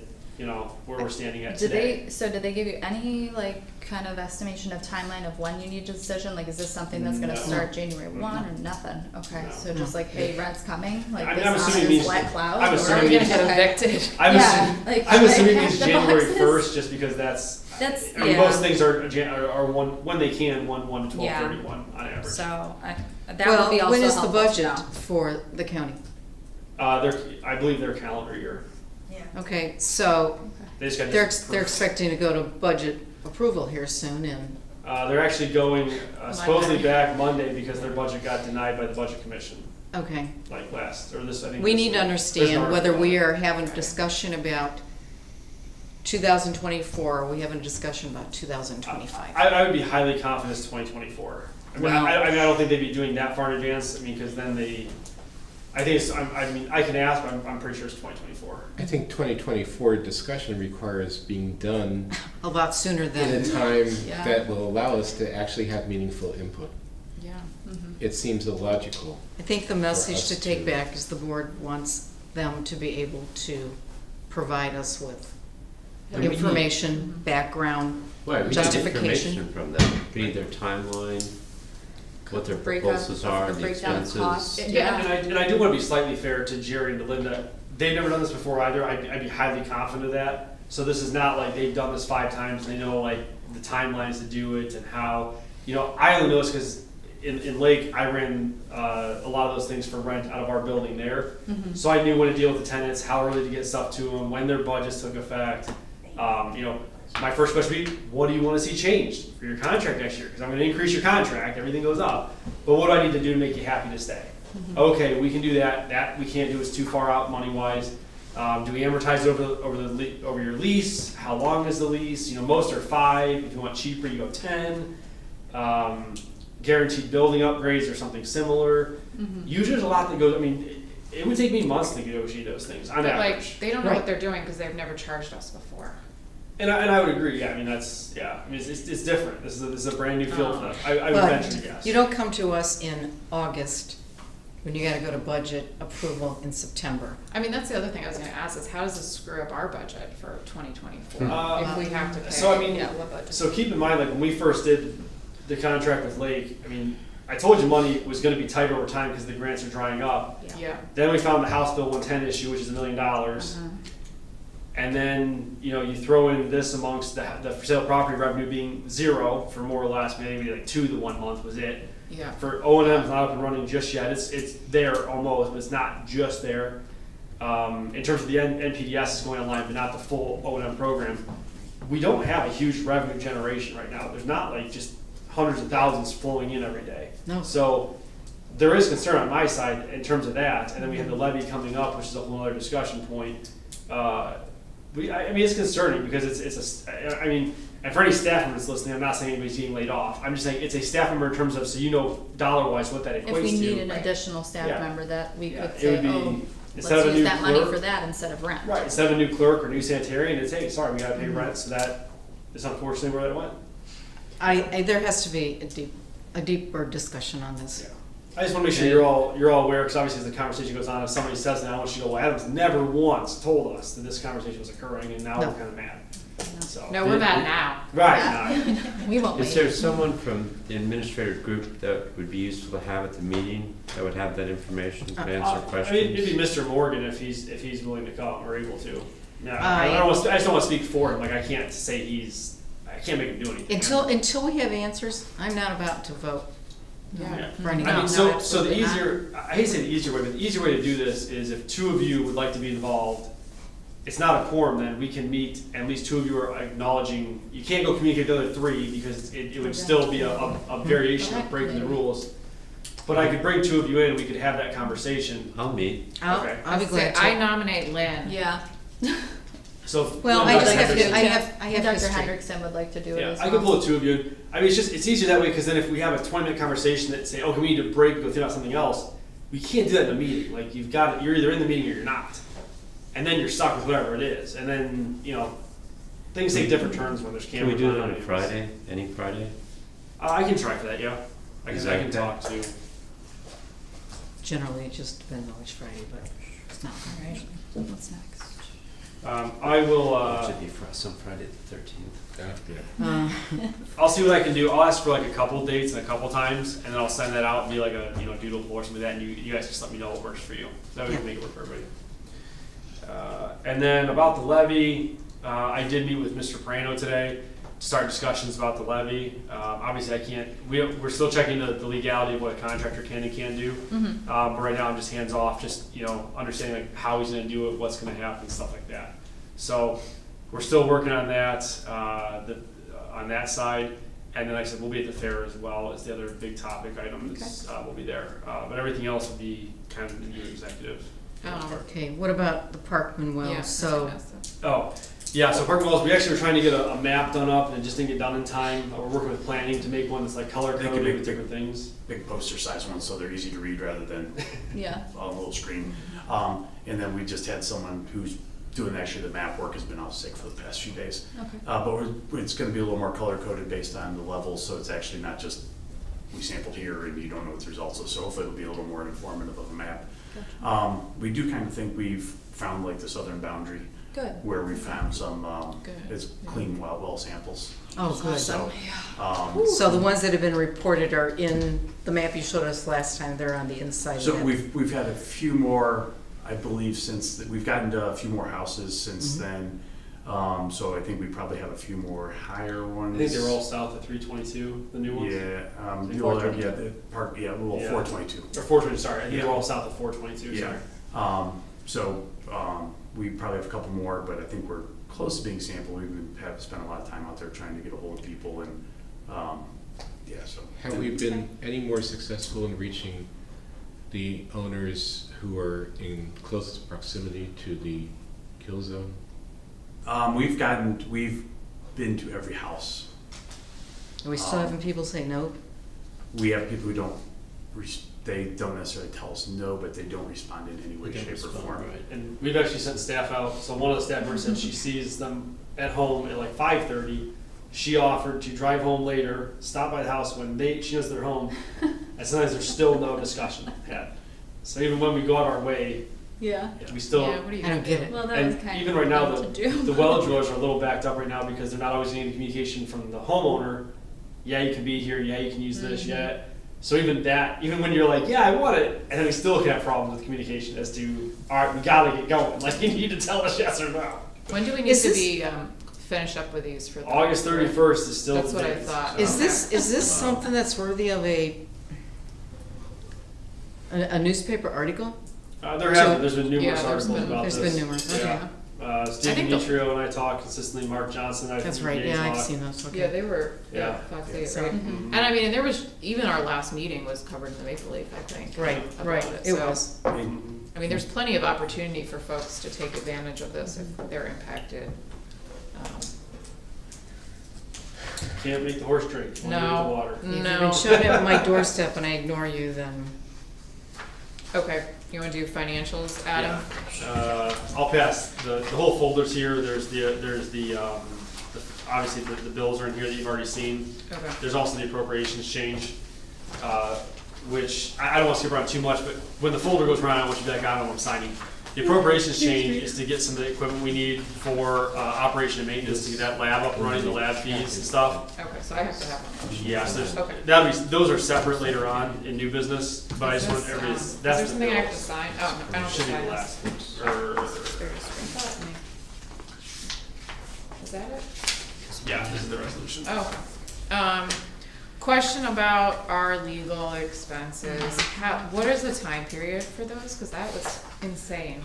where we're standing at Did today. did they give you any like kind of estimation of timeline of when you need a decision? Like, is this something that's gonna No. start January 1 or nothing? Okay, No. so just like, hey, rent's coming, like I mean, this I'm on assuming it this means- black cloud? I'm or- assuming Are we it gonna means- get evicted? I'm Yeah, assuming, like, I'm should I assuming pack it's the January boxes? 1st just because that's, That's, I mean, yeah. most things are when they can, 1 to Yeah. 12/31 on average. So, that would be Well, also when is the helpful to budget know. for the county? I believe their calendar year. Okay, so They just got they're approved. expecting to go to budget approval here soon, and They're actually going supposedly Monday. back Monday because their budget got denied by the budget commission, okay. like I think. We this need week. to There's an understand article whether on we it. are having a discussion about 2024, or we having a discussion about 2025. I would be highly confident it's 2024. I mean, Well- I don't think they'd be doing that far in advance. I mean, because then I think I can ask, but I'm pretty sure it's 2024. I think 2024 discussion requires being done A lot sooner in a than, time Yeah. that will allow us to actually have meaningful input. Yeah. It seems illogical. I think the message us to take to- back is the board wants them to be able to provide us with And we need- information, background, Right, we need justification. information from them, we need their timeline, what their Breakup proposals of are, the the breakdown of costs. expenses. Yeah. And I do want to be slightly fair to Jerry and to Linda. They've never done this before either. I'd be highly confident of that. So this is not like they've done this 5 times and they know like the timelines to do it and how. I only know this because in Lake I ran a lot of those things for rent out of our building there. Mm-hmm. So I knew when to deal with the tenants, how early to get stuff to them, when their budgets took effect. My first question would be, what do you want to see changed for your contract next year? Because I'm going to increase your contract, everything goes up. But what do I need to do to make you happy to stay? Okay, we can do that. That we can't do. It's too far out money wise. Do we amortize it over your lease? How long is the lease? Most are 5. If you want cheaper, you go 10. Guaranteed building upgrades or something similar. Usually there's a lot that goes. I mean, it would take me months to negotiate those things on But average. like, they don't know Right. what they're doing because they've never charged us before. And I would agree. Yeah, I mean it's different. This is a brand new field for them. I would venture to but guess. you don't come to us in August when you gotta go to budget approval in September. I mean, that's the other thing I was gonna ask is how does this screw up our budget for 2024? If we have to pay, So I mean, yeah, what budget? so keep in mind, like when we first did the contract with Lake, I mean, I told you money was going to be tight over time because the grants are drying up. Yeah. Then we found the House Bill 110 issue, which is $1 million, and then you throw in this amongst the for sale property revenue being 0 for more or less, maybe like 2 the 1 month was it. Yeah. For O&M's not up and running just yet. It's there almost, but it's not just there. In terms of the NPDS is going online, but not the full O&M program. We don't have a huge revenue generation right now. There's not like just hundreds of thousands flowing in every day. No. So there is concern on my side in terms of that. And then we have the levy coming up, which is a whole other discussion point. I mean, it's concerning because and for any staff members listening, I'm not saying anybody's getting laid off. I'm just saying it's a staff member in terms of, so you know dollar-wise what that equates to. If we need an additional staff Yeah. member that we Yeah, could it say, would be- oh, instead of a let's use new that money clerk- for that instead of rent. Right, instead of a new clerk or new sanitarian, it's, hey, sorry, we gotta pay rent, so that is unfortunately where that went. There has to be a deeper discussion on this. Yeah. I just wanna make sure you're all aware, because obviously as the conversation goes on, if somebody says that, I want you to go, well, Adam's never once told us that this conversation was occurring, and now No. we're kinda mad. So. No, we're mad now. Right, Yeah. now. We won't Is wait. there someone from the administrative group that would be useful to have at the meeting, that would have that information to answer I mean, it'd be questions? Mr. Morgan if he's willing to come or able to. No, I I just don't wanna speak for him, like, I can't say I can't make him do anything. Until we have answers, I'm not about to vote Yeah. for anything. I mean, so the absolutely not. I hate to say the easier way, but the easier way to do this is if two of you would like to be involved, it's not a quorum then, we can meet, and at least two of you are acknowledging, you can't go communicate the other three because it would still be a variation of breaking the rules. But I could bring two of you in, we could have that conversation. I'll meet. Okay. I'll be glad I to. nominate Lynn. Yeah. So. if- Well, when I Dr. just have Hendrickson- to- I have Dr. history. Hendrickson would like to do it Yeah, as I well. could pull the two of you. I mean, it's easier that way because then if we have a 20-minute conversation that say, okay, we need to break, go think about something else, we can't do that in a meeting. Like you're either in the meeting or you're not. And then you're stuck with whatever it is. And then, things take different turns when there's Can cameras. we do it on a anyways. Friday, any Friday? I can try for that, yeah. I Is can that okay? talk to. Generally, it just depends on which Friday, but it's not. All right, what's next? I will, It should be some Friday the 13th. Yeah. I'll see what I can do. I'll ask for like a couple dates and a couple times, and then I'll send that out and be like a, doodle poll or something like that, and you guys just let me know what works for you. That way we can make it work for everybody. And then about the levy, I did meet with Mr. Prano today to start discussions about the levy. Obviously I can't, we're still checking the legality of what a contractor can and can't do. But right now I'm just hands off, just, understanding like how he's gonna do it, what's gonna happen, stuff like that. So we're still working on that, on that side. And then like I said, we'll be at the fair as well as the other big topic item is, we'll be there. But everything else will be kind of the new executive. Okay, what about the Parkman Yeah, Wells? So, Oh, yeah, so Park Wells, we actually were trying to get a map done up and it just didn't get done in time. We're working with planning to make one that's like color They could coded make with different things. Big poster size ones, so they're easy to read rather than Yeah. on a little screen. And then we just had someone who's doing actually the map work has been off sick for the past few days. Okay. But it's gonna be a little more color coded based on the levels, so it's actually not just, we sampled here and you don't know what the results are, so hopefully it'll be a little more informative of a map. We do kind of think we've found like the southern boundary Good. where we found some, Good. it's clean well samples. oh, good. So, So the ones that have been reported are in the map you showed us last time, they're on the inside. So of it. we've had a few more, I believe, since, we've gotten to a few more houses since then. So I think we probably have a few more higher ones. I think they were all south of 322, the new ones. Yeah, Think the older, 422. the park, well, Yeah. 422. Or 422, sorry. I think they were Yeah. all south of 422, Yeah. sorry. We probably have a couple more, but I think we're close to being sampled. Have spent a lot of time out there trying to get a hold of people and, so. Have we been any more successful in reaching the owners who are in closest proximity to the kill zone? We've been to every house. Are we still having people say no? We have people who don't, they don't necessarily tell us no, but they don't respond in any way, They don't shape, or respond, form. right. And we've actually sent staff out. So one of the staff members said she sees them at home at like 5:30. She offered to drive home later, stop by the house when she knows they're home, and sometimes there's still no discussion had. So even when we go out our way, Yeah. we still. Yeah, what are you I don't gonna get do? it. Well, that was And kind even of right now, what to do. the well drillers are a little backed up right now because they're not always getting communication from the homeowner. Yeah, you can be here. Yeah, you can use this. Yeah. So even when you're like, yeah, I want it, and then we still can have problems with communication as to, all right, we gotta get going. Like you need to tell us yes or no. When do we need Is to this- be finished up with these for the? August 31st is still That's the what I date, thought. so- Is this something that's worthy of a A newspaper article? There's been numerous Yeah, articles about this. There's been numerous, okay. Yeah. Steve think the- Demetrio and I talk consistently, Mark Johnson, I That's think right, they yeah, I've talk. seen those, okay. Yeah, they were, Yeah. Fox 8, So- right? Mhm. And I mean, and there was, even our last meeting was covered in the Maple Leaf, I think. Right, about right, it so- was. Mhm. I mean, there's plenty of opportunity for folks to take advantage of this if they're impacted. Can't make the horse drink, won't drink the No, water. If you've no. been showing up at my doorstep and I ignore you, then, Okay, you wanna do financials, Adam? Yeah. I'll pass the whole folders here. There's obviously the bills are in here that you've already seen. Okay. There's also the appropriations change, which I don't want to skip around too much, but when the folder goes around, I want you to be like, I don't know what I'm signing. The appropriations change is to get some of the equipment we need for operation and maintenance to get that lab up and running, the lab fees and stuff. Okay, so I have to have one. Yeah, so there's, Okay. those are separate later on in new business, but I just want Is everybody, this, is that's there the something I have to bills. sign? Oh, no, I don't have to Should be sign the this. last. They're just screenshot me. Is that it? Yeah, this is the resolution. Oh, question about our legal expenses. What is the time period for those? Cause that was insane.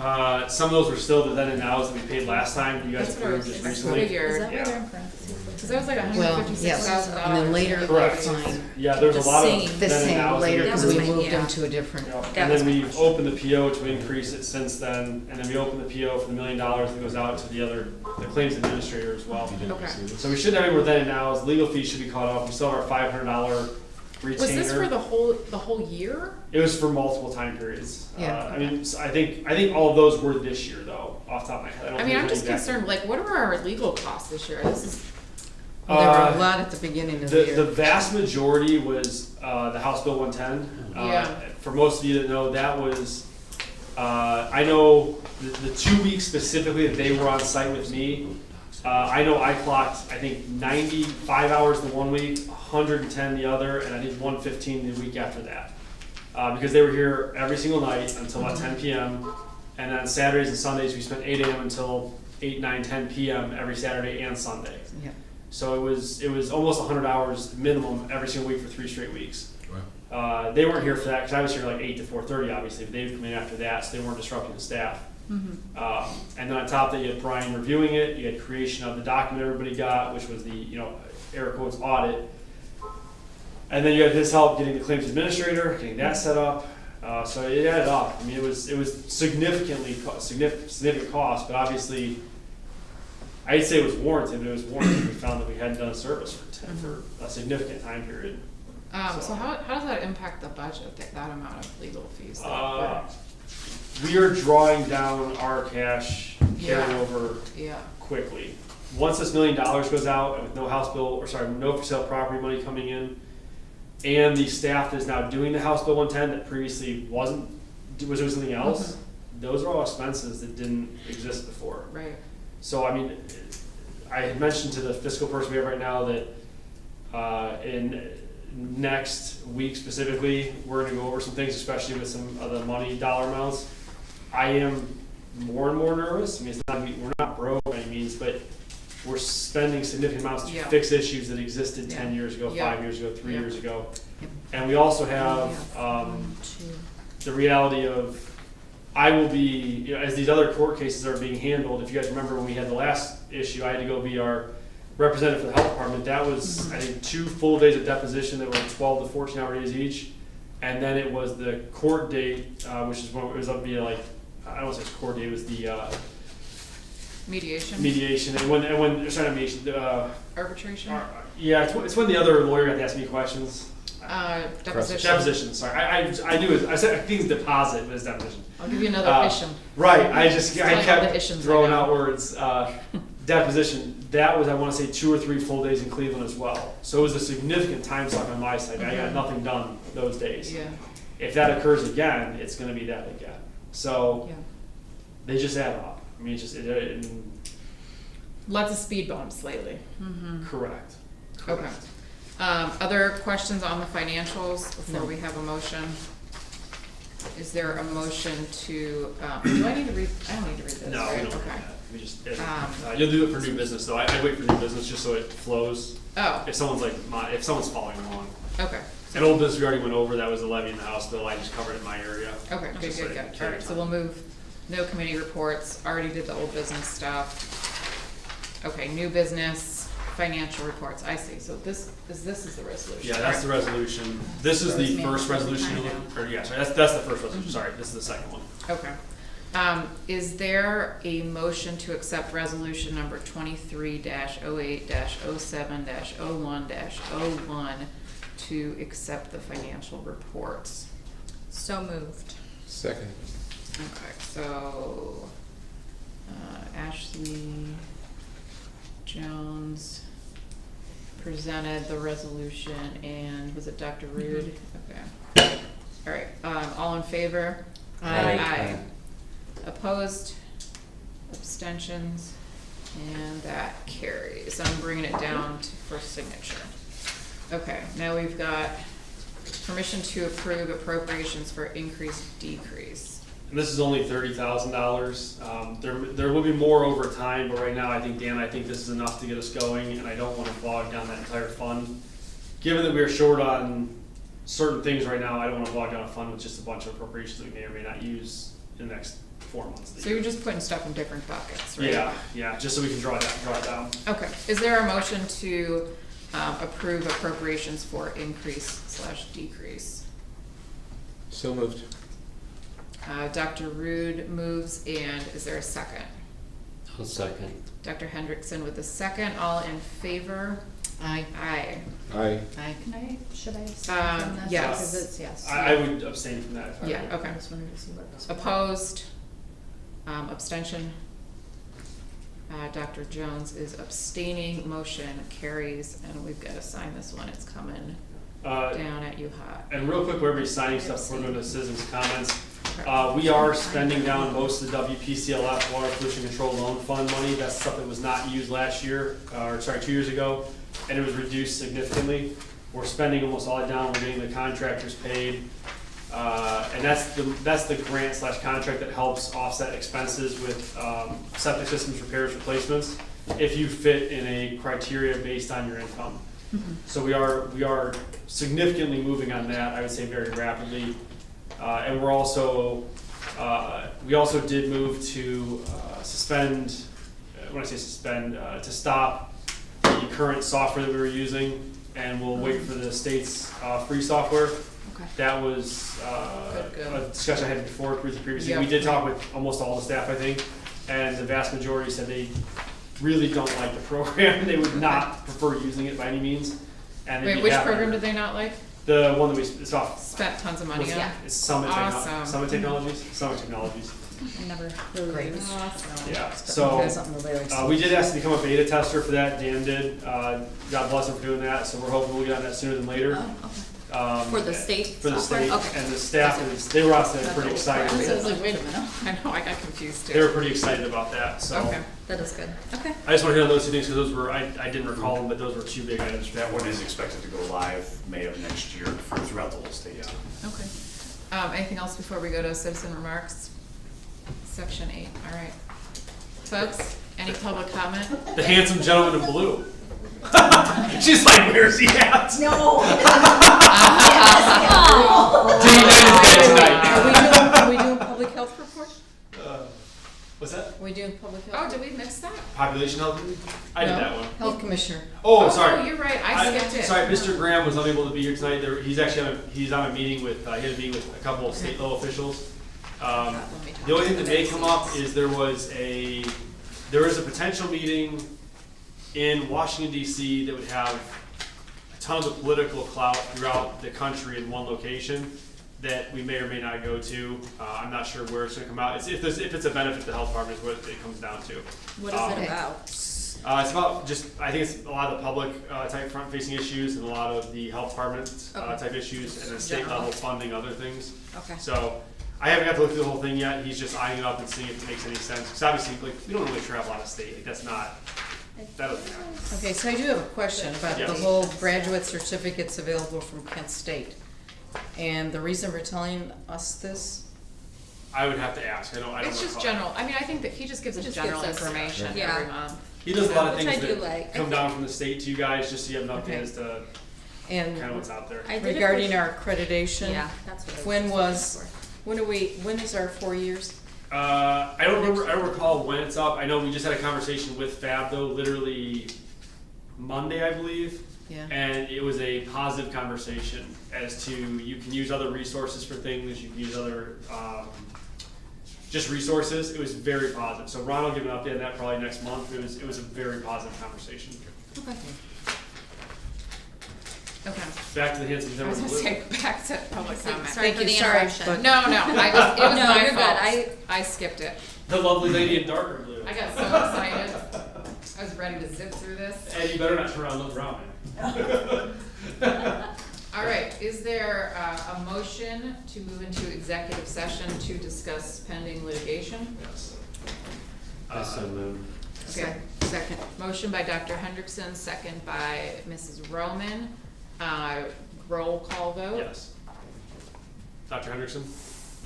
Some of those were still the then and nows that we paid last time, you guys That's what I approved was just that's recently. Is figured. that why Yeah. they're in parentheses? Cause that was like well, $156,000. yes. And then later, they Correct. fine, Yeah, there's a The lot of same. then the and same nows. later, that cause we we was my- moved them yeah. to a different. Yep. That And was then my we've question. opened the PO to increase it since then, and then we opened the PO for the $1 million that goes out to the claims administrator as well. Okay. So we shouldn't have any more then and nows, legal fees should be caught up, we still have our $500 retainer. Was this for the whole year? It was for multiple time periods. Yeah. I mean, I think all of those were this year though, off the top of my head. don't I mean, think I'm there's just any back- concerned, like, what are our legal costs this year? This is, Well, there were Uh, a lot at the beginning of the The year. vast majority was the House Bill 110. Yeah. For most of you that know, that was, I know the 2 weeks specifically that they were on site with me, I know I clocked, I think 95 hours the one week, 110 the other, and I think 115 the week after that. Because they were here every single night until about 10 p.m. And then Saturdays and Sundays, we spent 8 a.m. until 8, 9, 10 p.m. every Saturday and Sunday. Yeah. So it was almost 100 hours minimum every single week for 3 straight weeks. Wow. They weren't here for that because I was here like 8 to 4:30, obviously, but they would come in after that, so they weren't disrupting the staff. And then on top of that, you had Brian reviewing it, you had creation of the document everybody got, which was the air quotes audit. And then you had his help getting the claims administrator, getting that set up. So it added up. I mean, it was significant cost, but obviously, I'd say it was warranted, but it was warranted. We found that we hadn't done a service for a significant time period. so how does that impact the budget, that amount of legal fees? that Uh, We are drawing down our cash Yeah. carryover Yeah, quickly. Once this $1 million goes out, and with no House Bill, no for sale property money coming in, and the staff that is now doing the House Bill 110 that previously was doing something else, those are all expenses that didn't exist before. right. So, I mean, I had mentioned to the fiscal person we have right now that in next week specifically, we're gonna go over some things, especially with some of the money dollar amounts. I am more and more nervous. I mean, we're not broke by any means, but we're spending significant amounts to Yeah. fix issues that existed 10 Yeah. years ago, Yeah. 5 years ago, 3 Yeah. years ago. Yep. And we also have the reality of I will be, as these other court cases are being handled, if you guys remember when we had the last issue, I had to go be our representative for the health department. That was, I think, 2 full days of deposition that were 12 to 14 hour days each. And then it was the court date, which is when it was up to be like, I don't want to say it's court date, it was the Mediation, mediation. And when sorry, not mediation, arbitration, yeah, it's when the other lawyer got to ask me questions. deposition. Deposition, sorry. I knew it, I think it's deposit, but it's deposition. I'll give you another issue. Right, I Like all kept the issues I throwing know. out words. Deposition, that was, I want to say, 2 or 3 full days in Cleveland as well. So it was a significant time suck on my side. I got nothing done those days. Yeah, If that occurs again, it's going to be that again. So Yeah. they just add up. I mean, it's just, lots of speed bumps lately. correct. Okay. Other questions on the financials before No. we have a motion? Is there a motion to, do I need to read, I don't need to read this, No, right? we don't. Okay. We just, Um, you'll do it for new business, though. I wait for new business just so it flows. Oh, If someone's following along. okay. And old business we already went over, that was the levy in the House bill, I just covered it in my area. Okay, good, Just good, so good. it All carries right, so on. we'll move, no committee reports, already did the old business stuff. Okay, new business, financial reports, I see, so this is the resolution. Yeah, that's the resolution. This is the Sorry. first resolution, you're looking- or yeah, sorry, that's the first resolution, sorry, this is the second one. Okay. Is there a motion to accept resolution number 23-08-07-01-01 to accept the financial reports? So moved. Second. Okay, so, Ashley Jones presented the resolution, and was it Dr. Rude? Okay. All right, all in favor? Aye. Aye. Opposed? Abstentions? And that carries. I'm bringing it down for signature. Okay, now we've got permission to approve appropriations for increase, decrease. And this is only $30,000. There will be more over time, but right now, I think this is enough to get us going, and I don't want to bog down that entire fund. Given that we are short on certain things right now, I don't want to bog down a fund with just a bunch of appropriations that we may or may not use in the next 4 months. of the So year. you're just putting stuff in different buckets, right? Yeah, just so we can draw it down. Okay, is there a motion to approve appropriations for increase / decrease? So moved. Dr. Rude moves, and is there a second? I'll second. Dr. Hendrickson with the second, all in favor? Aye. Aye. Aye. Aye. Should I abstain from this? yes. Because it's yes. I would abstain from that if I were Yeah, you. okay. I just wanted to see what this was. Opposed? Abstention? Dr. Jones is abstaining, motion carries, and we've got to sign this one, it's coming down at you hot. And real quick, wherever you're signing stuff, before we go to citizens' comments, we are spending down most of the WPCLF Water Pollution Control Loan Fund money. That's stuff that was not used last year, 2 years ago, and it was reduced significantly. We're spending almost all it down, we're getting the contractors paid. And that's the grant / contract that helps offset expenses with septic systems repairs, replacements, if you fit in a criteria based on your income. So we are significantly moving on that, I would say very rapidly. And we also did move to suspend, when I say suspend, to stop the current software that we were using, and we'll wait for the state's free software. Okay. That was Good. a discussion I had before previously. Yeah. We did talk with almost all the staff, I think, and the vast majority said they really don't like the program. They would not prefer using it by any means. And they'd Wait, be which happy. program did they not like? The one that it's off. Spent tons of money on? Yeah. It's Summit Awesome. Summit Technologies. Summit Technologies. I never Great. Awesome. Yeah. That's So something we're very we did ask to become a beta tester for that. Dan did. God bless him for doing that. So we're hoping we'll get on that sooner than later. Oh, okay. For the state For the software? state Okay. and the staff, they were also pretty excited. I was like, wait a minute. I know, I got confused too. They were pretty excited about that. So Okay. That is good. Okay. I just want to hit on those two things because those were I didn't recall them, but those were two big items. That one is expected to go live May of next year throughout the whole state. Yeah. Okay. Anything else before we go to citizen remarks? Section 8, all right. Folks, any public comment? The handsome gentleman in blue. She's like, where's he at? No. Are we doing public health report? What's that? Are we doing public Oh, health? did we miss that? Population health? I did No. that one. Health commissioner. Oh, sorry. you're right, I skipped it. Sorry, Mr. Graham was unable to be here tonight. He's actually he's on a meeting with, he had a meeting with a couple of state level officials. Let me talk The only thing to that may them. come up is there is a potential meeting in Washington DC that would have a ton of the political clout throughout the country in one location that we may or may not go to. I'm not sure where it's gonna come out. If it's a benefit to the health department is what it comes down to. What is Okay. it about? It's about I think it's a lot of the public type front facing issues and a lot of the health department Okay. type issues and then state General. level funding other things. Okay. So I haven't got to look through the whole thing yet. He's just eyeing it up and seeing if it makes any sense. Because obviously, like, we don't really travel out of state. Like, that doesn't happen. Okay, so I do have a question about the Yes. whole graduate certificates available from Kent State. And the reason for telling us this, I would have to ask. I don't It's just recall. general, I mean, I think that he just gives us Just general gives us- information Yeah. every month. He does a lot of Which things I do that like. come down from the state to you guys, just so you have an update Okay. as to kind of And what's out there. I did regarding appreciate- our accreditation, Yeah, that's what I was when just was, looking for. when is our 4 years? I don't remember. I don't recall when it's up. I know we just had a conversation with Fab though, literally Monday, I believe, Yeah. and it was a positive conversation as to you can use other resources for things. You can use other just resources. It was very positive. So Ron will give an update on that probably next month. It was a very positive conversation. Okay. Okay. Back to the hands of I was the gonna say, back to public comment. Sorry Thank for you, the sorry, interruption. but- No, no, I just, it was No, my you're good. fault. I skipped it. The lovely lady in darker blue. I got so excited. I was ready to zip through this. And you better not turn around and look around, man. All right, is there a motion to move into executive session to discuss pending litigation? Yes. I so move. Okay, Second. motion by Dr. Hendrickson, second by Mrs. Roman. Roll call vote? Yes. Dr. Hendrickson,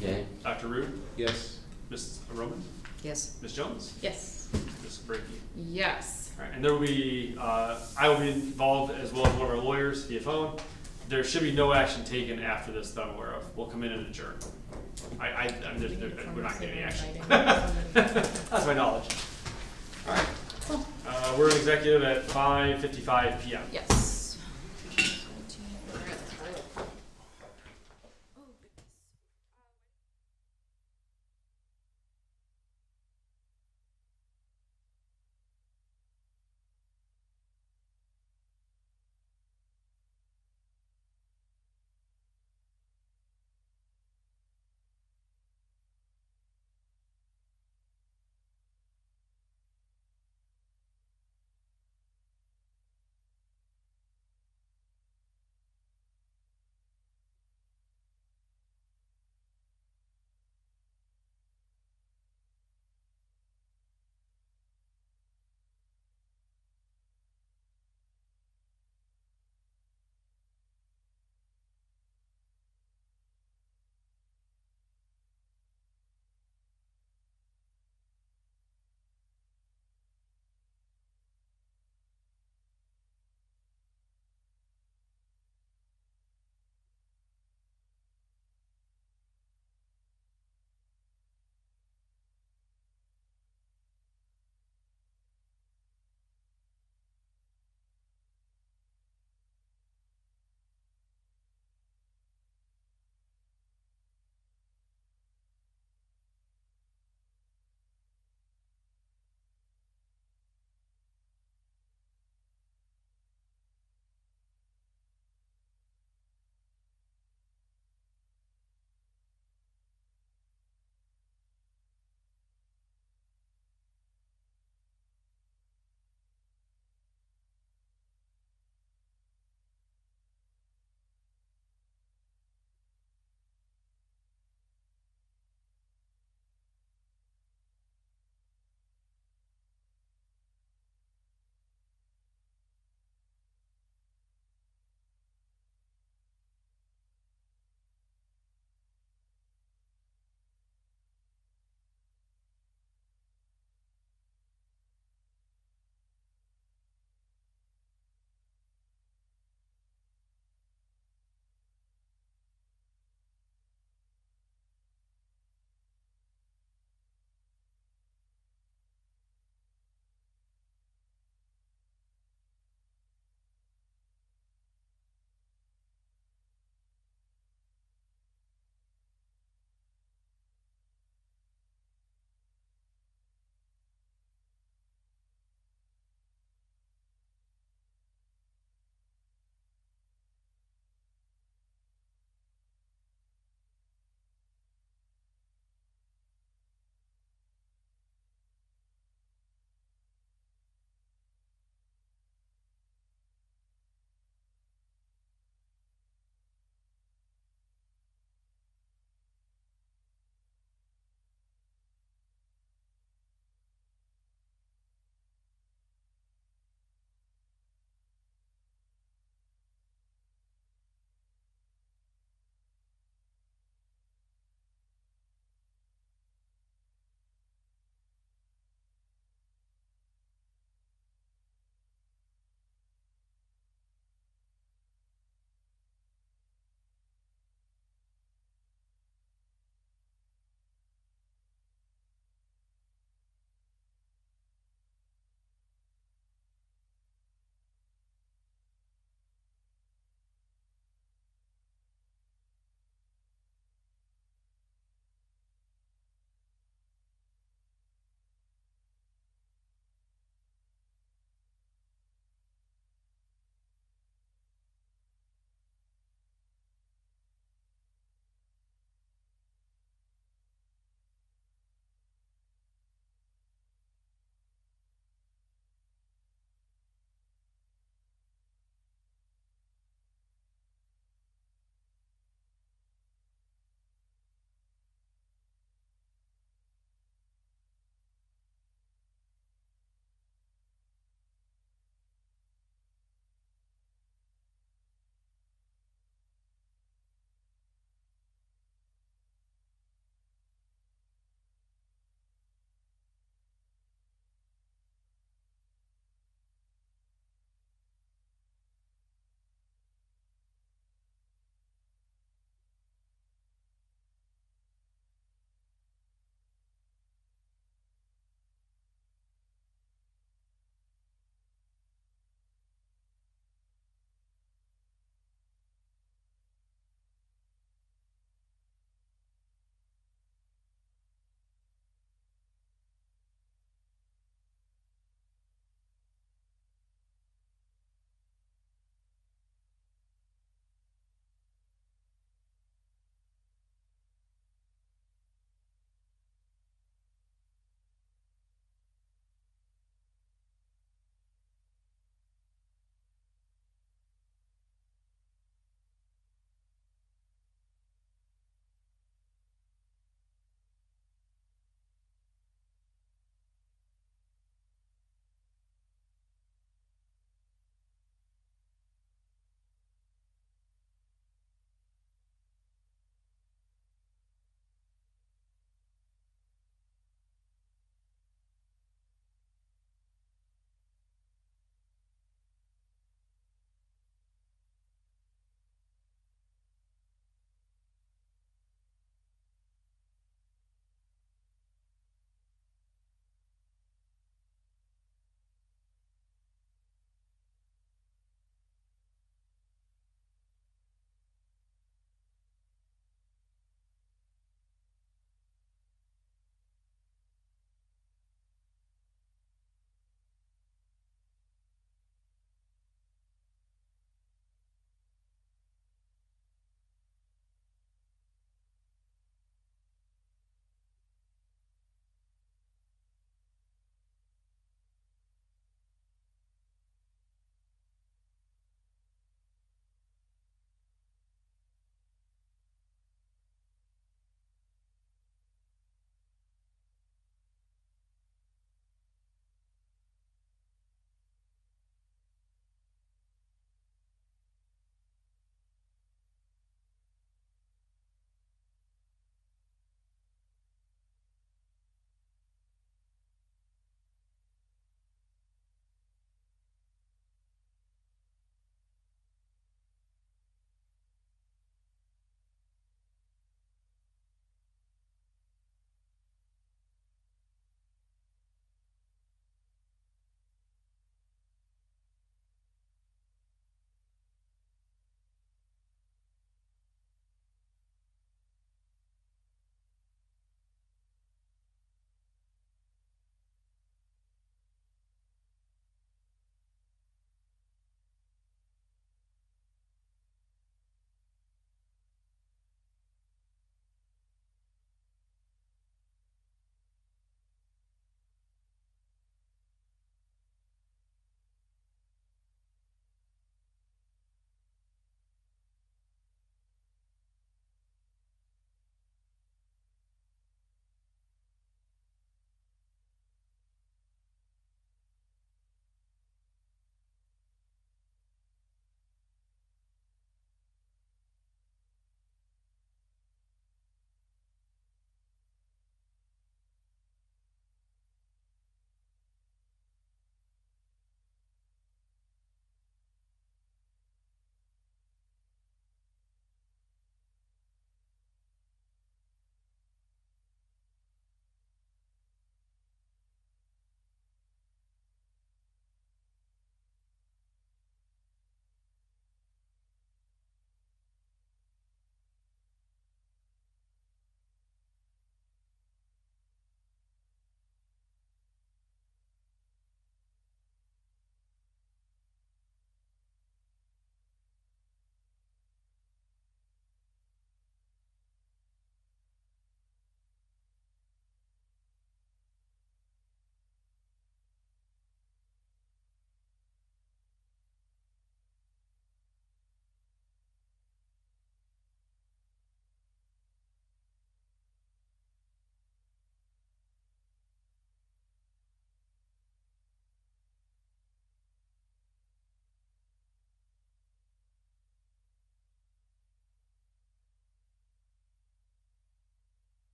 Yay. Dr. Rude, Yes. Ms. Roman, Yes. Ms. Jones, Yes. Ms. Brackey. Yes. All right, and there will be, I will be involved as well as one of our lawyers via phone. There should be no action taken after this that I'm aware of. We'll come in and adjourn. We're not getting any action. That's my knowledge. All right. We're in executive at 5:55 PM. Yes.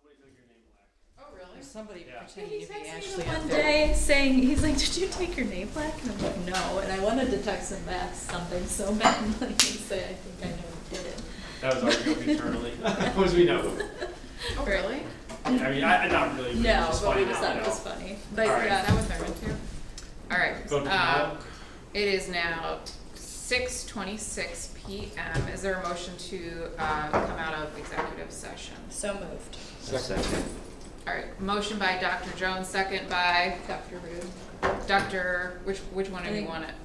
Somebody took your name black. Oh, really? There's somebody Yeah. pretending He to be texted me Ashley the up one there. day saying, he's like, did you take your name black? And I'm like, no. And I wanted to text him back something so badly and say, I think I know who did it. That was our joke internally, as we know. Oh, really? I mean, I not really, but it No, was just but funny we just now, thought you it was know. funny. But All right. Is that what they're into? All right. Vote to deny? It is now 6:26 PM. Is there a motion to come out of executive session? So moved. A second. All right, motion by Dr. Jones, second by Dr. Rude. Dr., which one do you think- want it?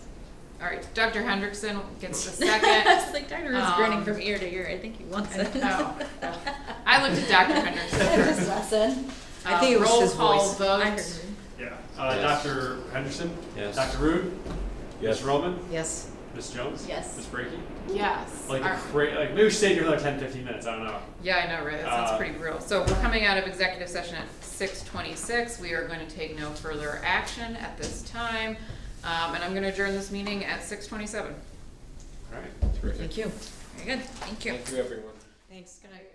All right, Dr. Hendrickson gets the I second. was like, Dr. Rude's grinning Um, from ear to ear. I think he wants it. Oh, I looked at Dr. Hendrickson His first. lesson. I think it was Roll his call voice. vote. I heard. Yeah, Yes. Dr. Henderson? Yes. Dr. Rude? Yes. Ms. Roman? Yes. Ms. Jones? Yes. Ms. Brackey? Yes. Like, Our- like maybe we stayed here for like 10, 15 minutes, I don't know. Yeah, I know, right? That sounds Uh, pretty brutal. So we're coming out of executive session at 6:26. We are going to take no further action at this time. And I'm going to adjourn this meeting at 6:27. All right. Terrific. Thank you. Very good. Thank you. Thank you, everyone. Thanks. Good night,